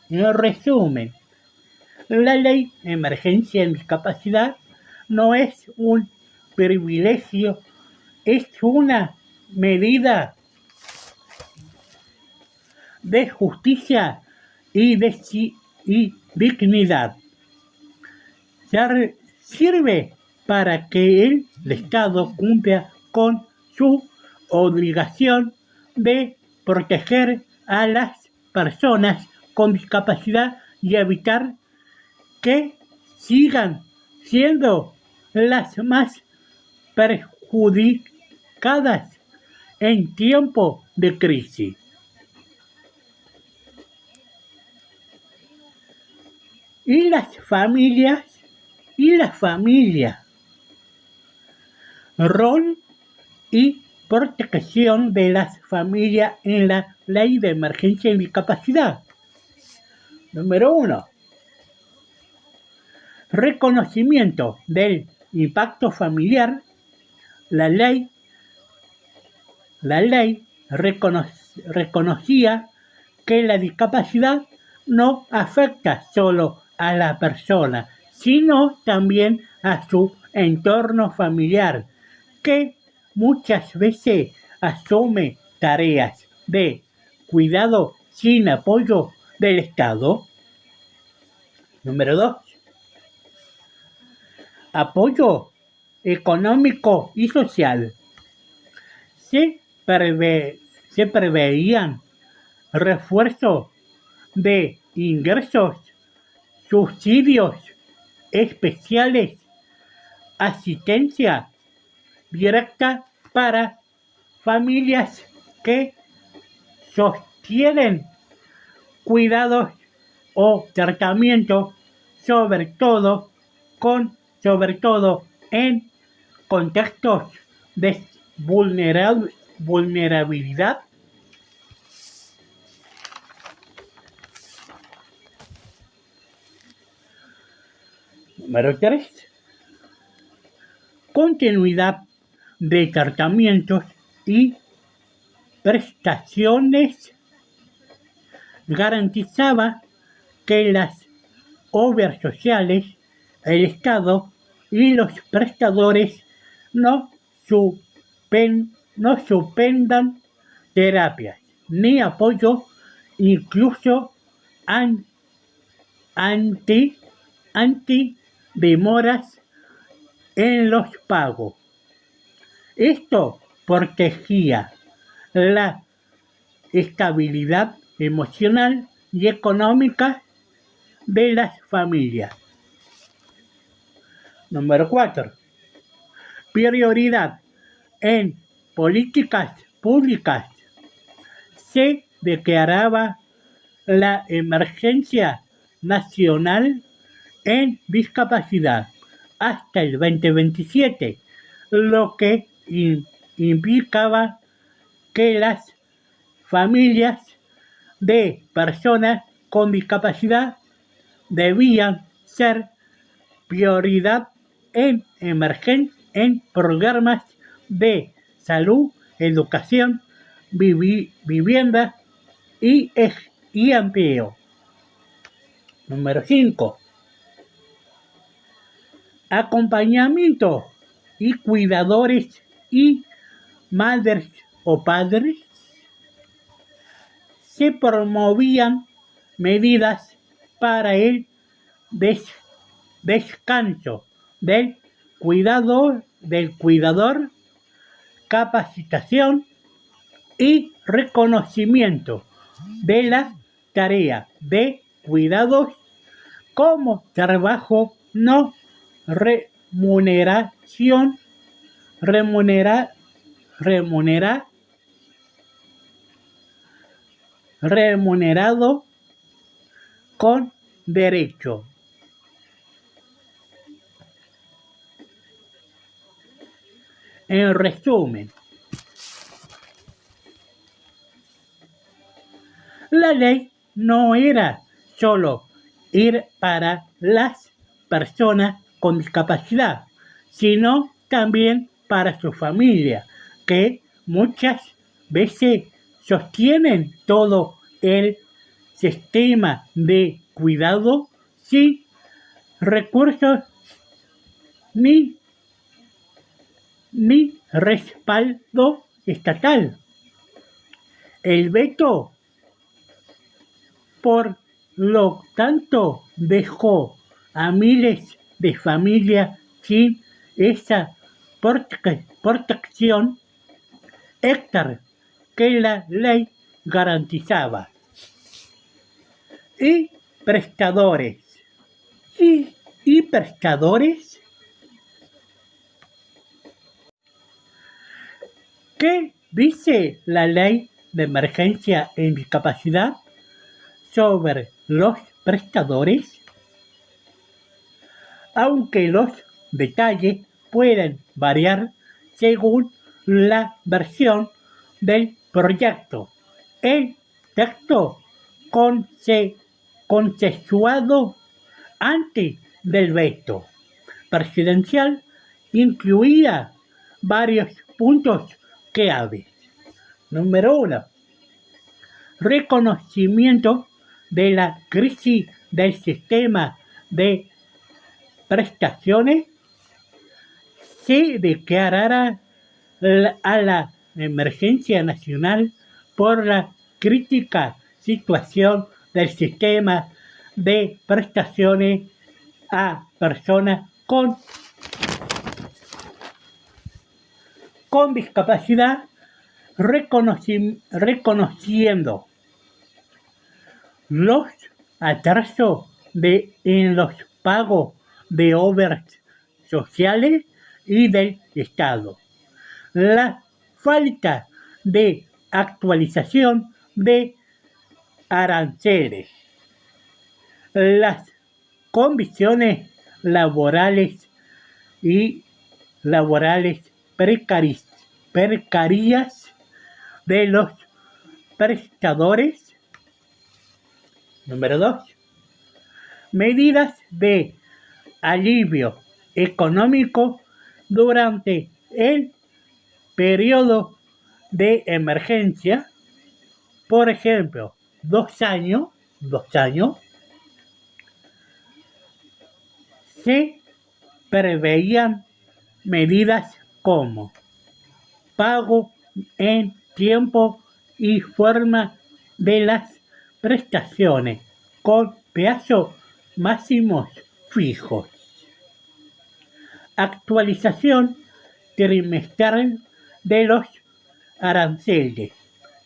En resumen, la ley de emergencia en discapacidad no es un privilegio, es una medida de justicia y dignidad. Sirve para que el Estado cumpla con su obligación de proteger a las personas con discapacidad y evitar que sigan siendo las más perjudicadas en tiempo de crisis. Y las familias, rol y protección de las familias en la ley de emergencia y discapacidad. Número 1. Reconocimiento del impacto familiar. La ley la ley reconocía que la discapacidad no afecta solo a la persona, sino también a su entorno familiar, que muchas veces asume tareas de cuidado sin apoyo del Estado. Número 2. Apoyo económico y social. Se preveían refuerzos de ingresos, subsidios especiales, asistencia directa para familias que sostienen cuidados o tratamientos, sobre todo en contextos de vulnerabilidad. Número 3. Continuidad de tratamientos y prestaciones. Garantizaba que las obras sociales, el Estado y los prestadores no suspendan terapias ni apoyo, incluso anti-demoras en los pagos. Esto protegía la estabilidad emocional y económica de las familias. Número 4. Prioridad en políticas públicas. Se declaraba la emergencia nacional en discapacidad hasta el 2027, lo que implicaba que las familias de personas con discapacidad debían ser prioridad en programas de salud, educación, vivienda y empleo. Número 5. Acompañamiento y cuidadores y madres o padres. Se promovían medidas para el descanso del cuidador, capacitación y reconocimiento de la tarea de cuidados como trabajo no remunerado con derecho. En resumen, la ley no era solo ir para las personas con discapacidad, sino también para su familia, que muchas veces sostienen todo el sistema de cuidado sin recursos ni respaldo estatal. El veto, por lo tanto, dejó a miles de familias sin esa protección extra que la ley garantizaba. Y prestadores. ¿Y prestadores? ¿Qué dice la ley de emergencia en discapacidad sobre los prestadores? Aunque los detalles pueden variar según la versión del proyecto, el texto consensuado antes del veto presidencial incluía varios puntos claves. Número uno, reconocimiento de la crisis del sistema de prestaciones. Se declarará a la emergencia nacional por la crítica situación del sistema de prestaciones a personas con discapacidad, reconociendo los atrasos en los pagos de obras sociales y del Estado, la falta de actualización de aranceles, las condiciones laborales y laborales precarias de los prestadores. Número 2, medidas de alivio económico durante el periodo de emergencia. Por ejemplo, 2 años, se preveían medidas como pago en tiempo y forma de las prestaciones con plazos máximos fijos, actualización trimestral de los aranceles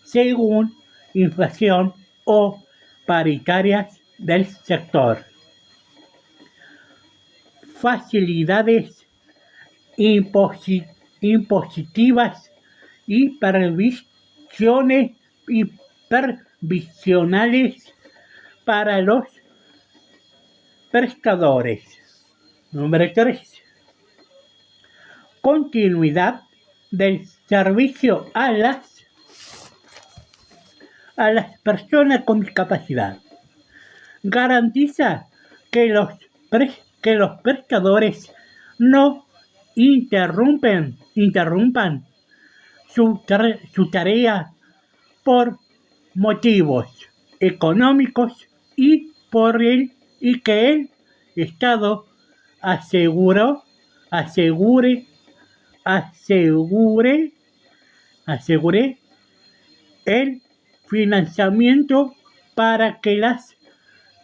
según inflación o paritarias del sector, facilidades impositivas y previsionales para los prestadores. Número 3, continuidad del servicio a las personas con discapacidad. Garantiza que los prestadores no interrumpan su tarea por motivos económicos y que el Estado asegure el financiamiento para que las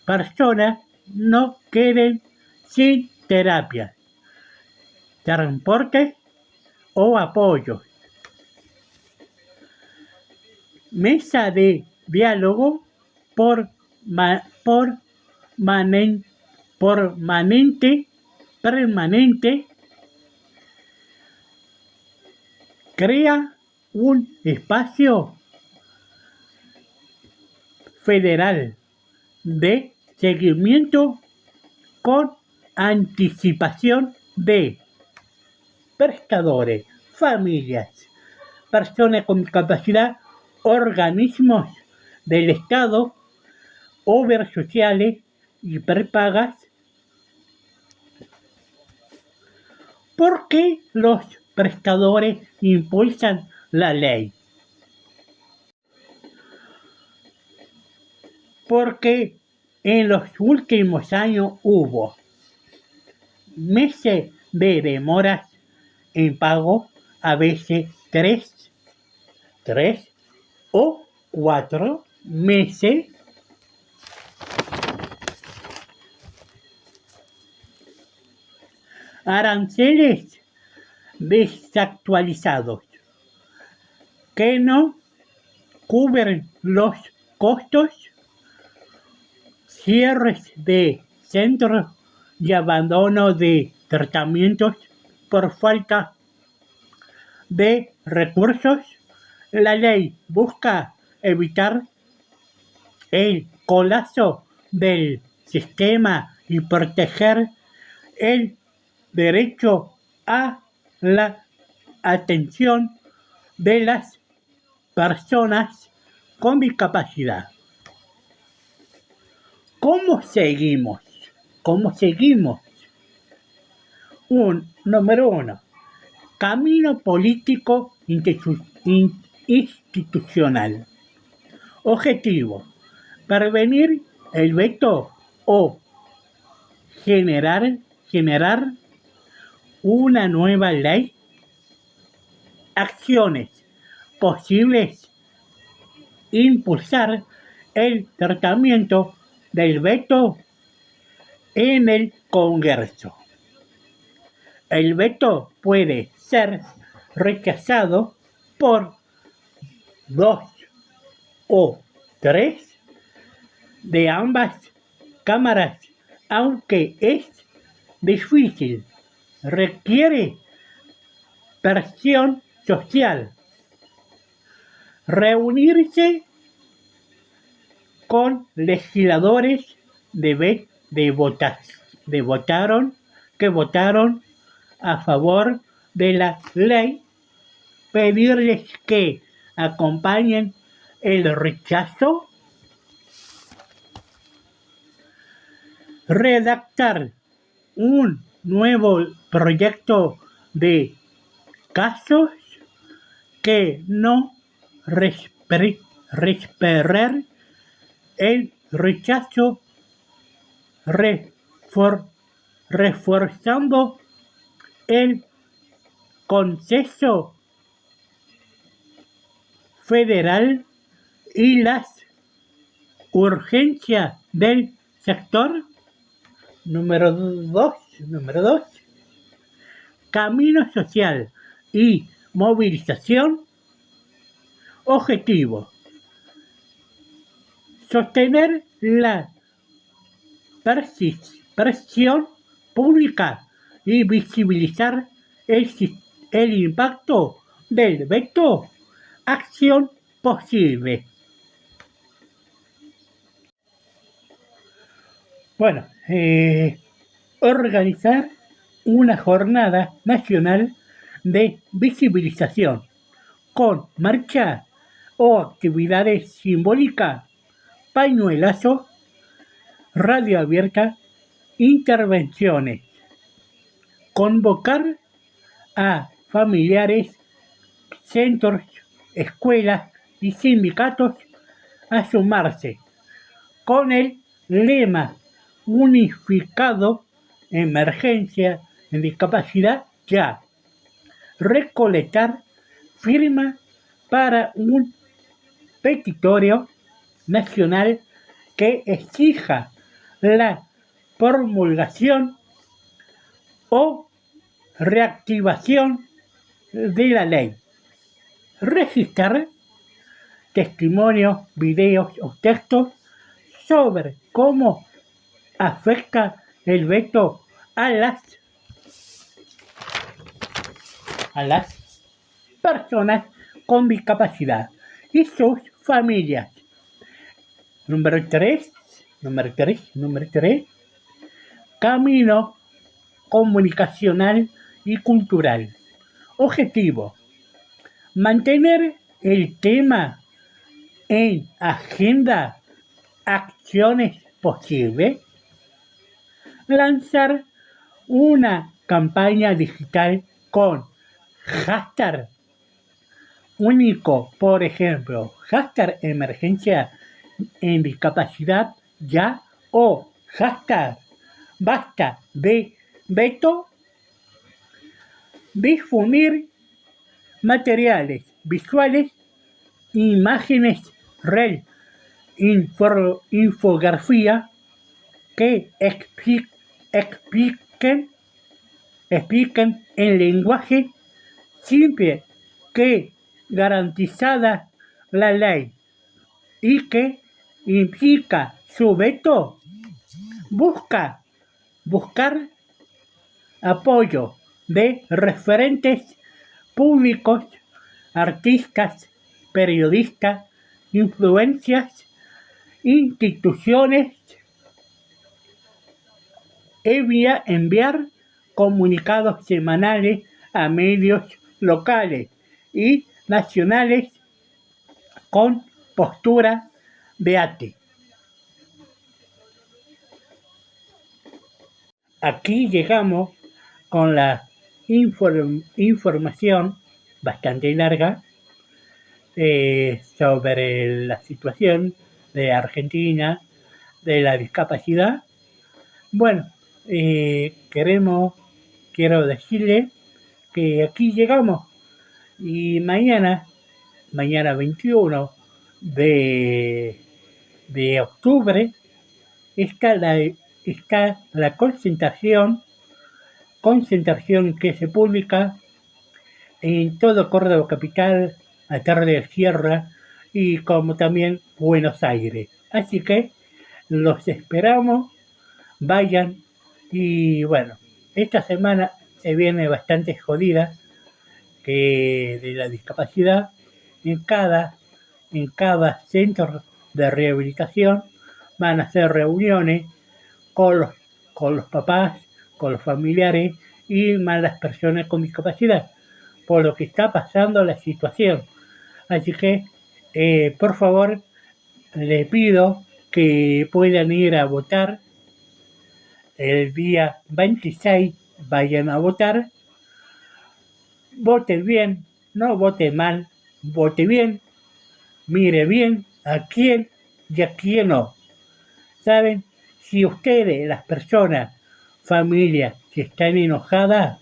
personas no queden sin terapia, transporte o apoyo. Mesa de diálogo permanente crea un espacio federal de seguimiento con anticipación de prestadores, familias, personas con discapacidad, organismos del Estado, obras sociales y prepagas. ¿Por qué los prestadores impulsan la ley? Porque en los últimos años hubo meses de demoras en pago, a veces 3 o 4 meses, aranceles desactualizados que no cubren los costos, cierres de centros y abandono de tratamientos por falta de recursos. La ley busca evitar el colapso del sistema y proteger el derecho a la atención de las personas con discapacidad. ¿Cómo seguimos? Número 1. Camino político institucional. Objetivo: prevenir el veto o generar una nueva ley. Acciones posibles: impulsar el tratamiento del veto en el Congreso. El veto puede ser rechazado por 2 o 3 de ambas cámaras, aunque es difícil, requiere presión social. Reunirse con legisladores que votaron a favor de la ley, pedirles que acompañen el rechazo, redactar un nuevo proyecto de casos que no resperen el rechazo, reforzando el Consejo Federal y las urgencias del sector. Número 2. Camino social y movilización. Objetivo: sostener la presión pública y visibilizar el impacto del veto. Acción posible. Bueno, organizar una jornada nacional de visibilización con marcha o actividades simbólicas, pañuelazo, radio abierta, intervenciones. Convocar a familiares, centros, escuelas y sindicatos a sumarse con el lema unificado: emergencia en discapacidad ya. Recolectar firmas para un petitorio nacional que exija la promulgación o reactivación de la ley. Registrar testimonios, videos o textos sobre cómo afecta el veto a las personas con discapacidad y sus familias. Número 3. Camino comunicacional y cultural. Objetivo: mantener el tema en agenda. Acciones posibles: lanzar una campaña digital con hashtag único, por ejemplo, hashtag emergencia en discapacidad ya o hashtag basta de veto. Difundir materiales visuales, imágenes, infografía que expliquen en lenguaje simple que garantizada la ley y que implica su veto. Buscar apoyo de referentes públicos, artistas, periodistas, influencias, instituciones. Enviar comunicados semanales a medios locales y nacionales con postura de ATE. Aquí llegamos con la información bastante larga sobre la situación de Argentina, de la discapacidad. Bueno, quiero decirle que aquí llegamos y mañana 21 de octubre, está la concentración que se publica en todo Córdoba Capital, la tarde de Sierra y como también Buenos Aires. Así que los esperamos, vayan y bueno, esta semana se viene bastante jodida que de la discapacidad en cada centro de rehabilitación van a hacer reuniones con los papás, con los familiares y más las personas con discapacidad, por lo que está pasando la situación. Así que, por favor, le pido que puedan ir a votar el día 26, vayan a votar, voten bien, no voten mal, vote bien, mire bien a quién y a quién no. ¿Saben? Si ustedes, las personas, familias que están enojadas,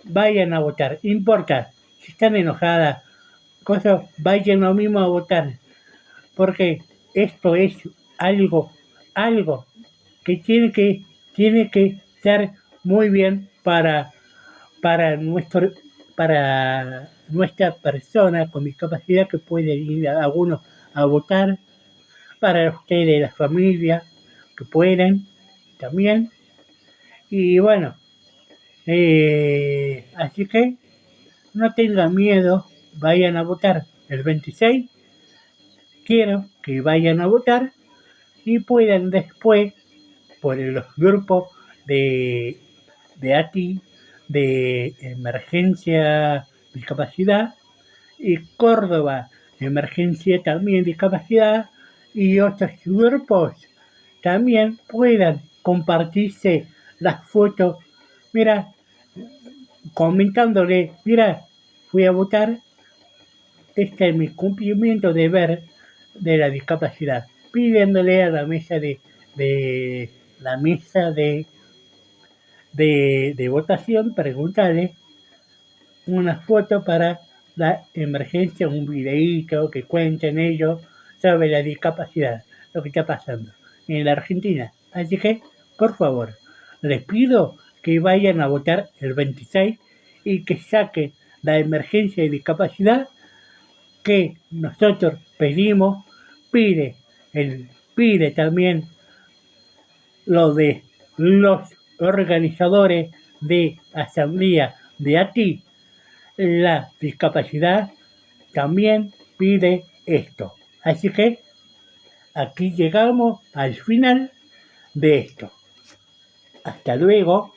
vayan a votar. Importa, si están enojadas, vayan lo mismo a votar. Porque esto es algo que tiene que ser muy bien para nuestra persona con discapacidad que puede ir a algunos a votar, para ustedes, las familias que pueden también. Y bueno, así que no tengan miedo, vayan a votar el 26. Quiero que vayan a votar y puedan después, por los grupos de ATI, de emergencia discapacidad y Córdoba, emergencia también discapacidad y otros grupos también puedan compartirse las fotos. Mira, comentándole, mira, fui a votar, este es mi cumplimiento de ver de la discapacidad, pidiéndole a la mesa de votación, preguntarle una foto para la emergencia, un videíto que cuenten ellos sobre la discapacidad, lo que está pasando en la Argentina. Así que, por favor, les pido que vayan a votar el 26 y que saquen la emergencia de discapacidad que nosotros pedimos, pide también lo de los organizadores de asamblea de ATI, la discapacidad también pide esto. Así que aquí llegamos al final de esto. Hasta luego.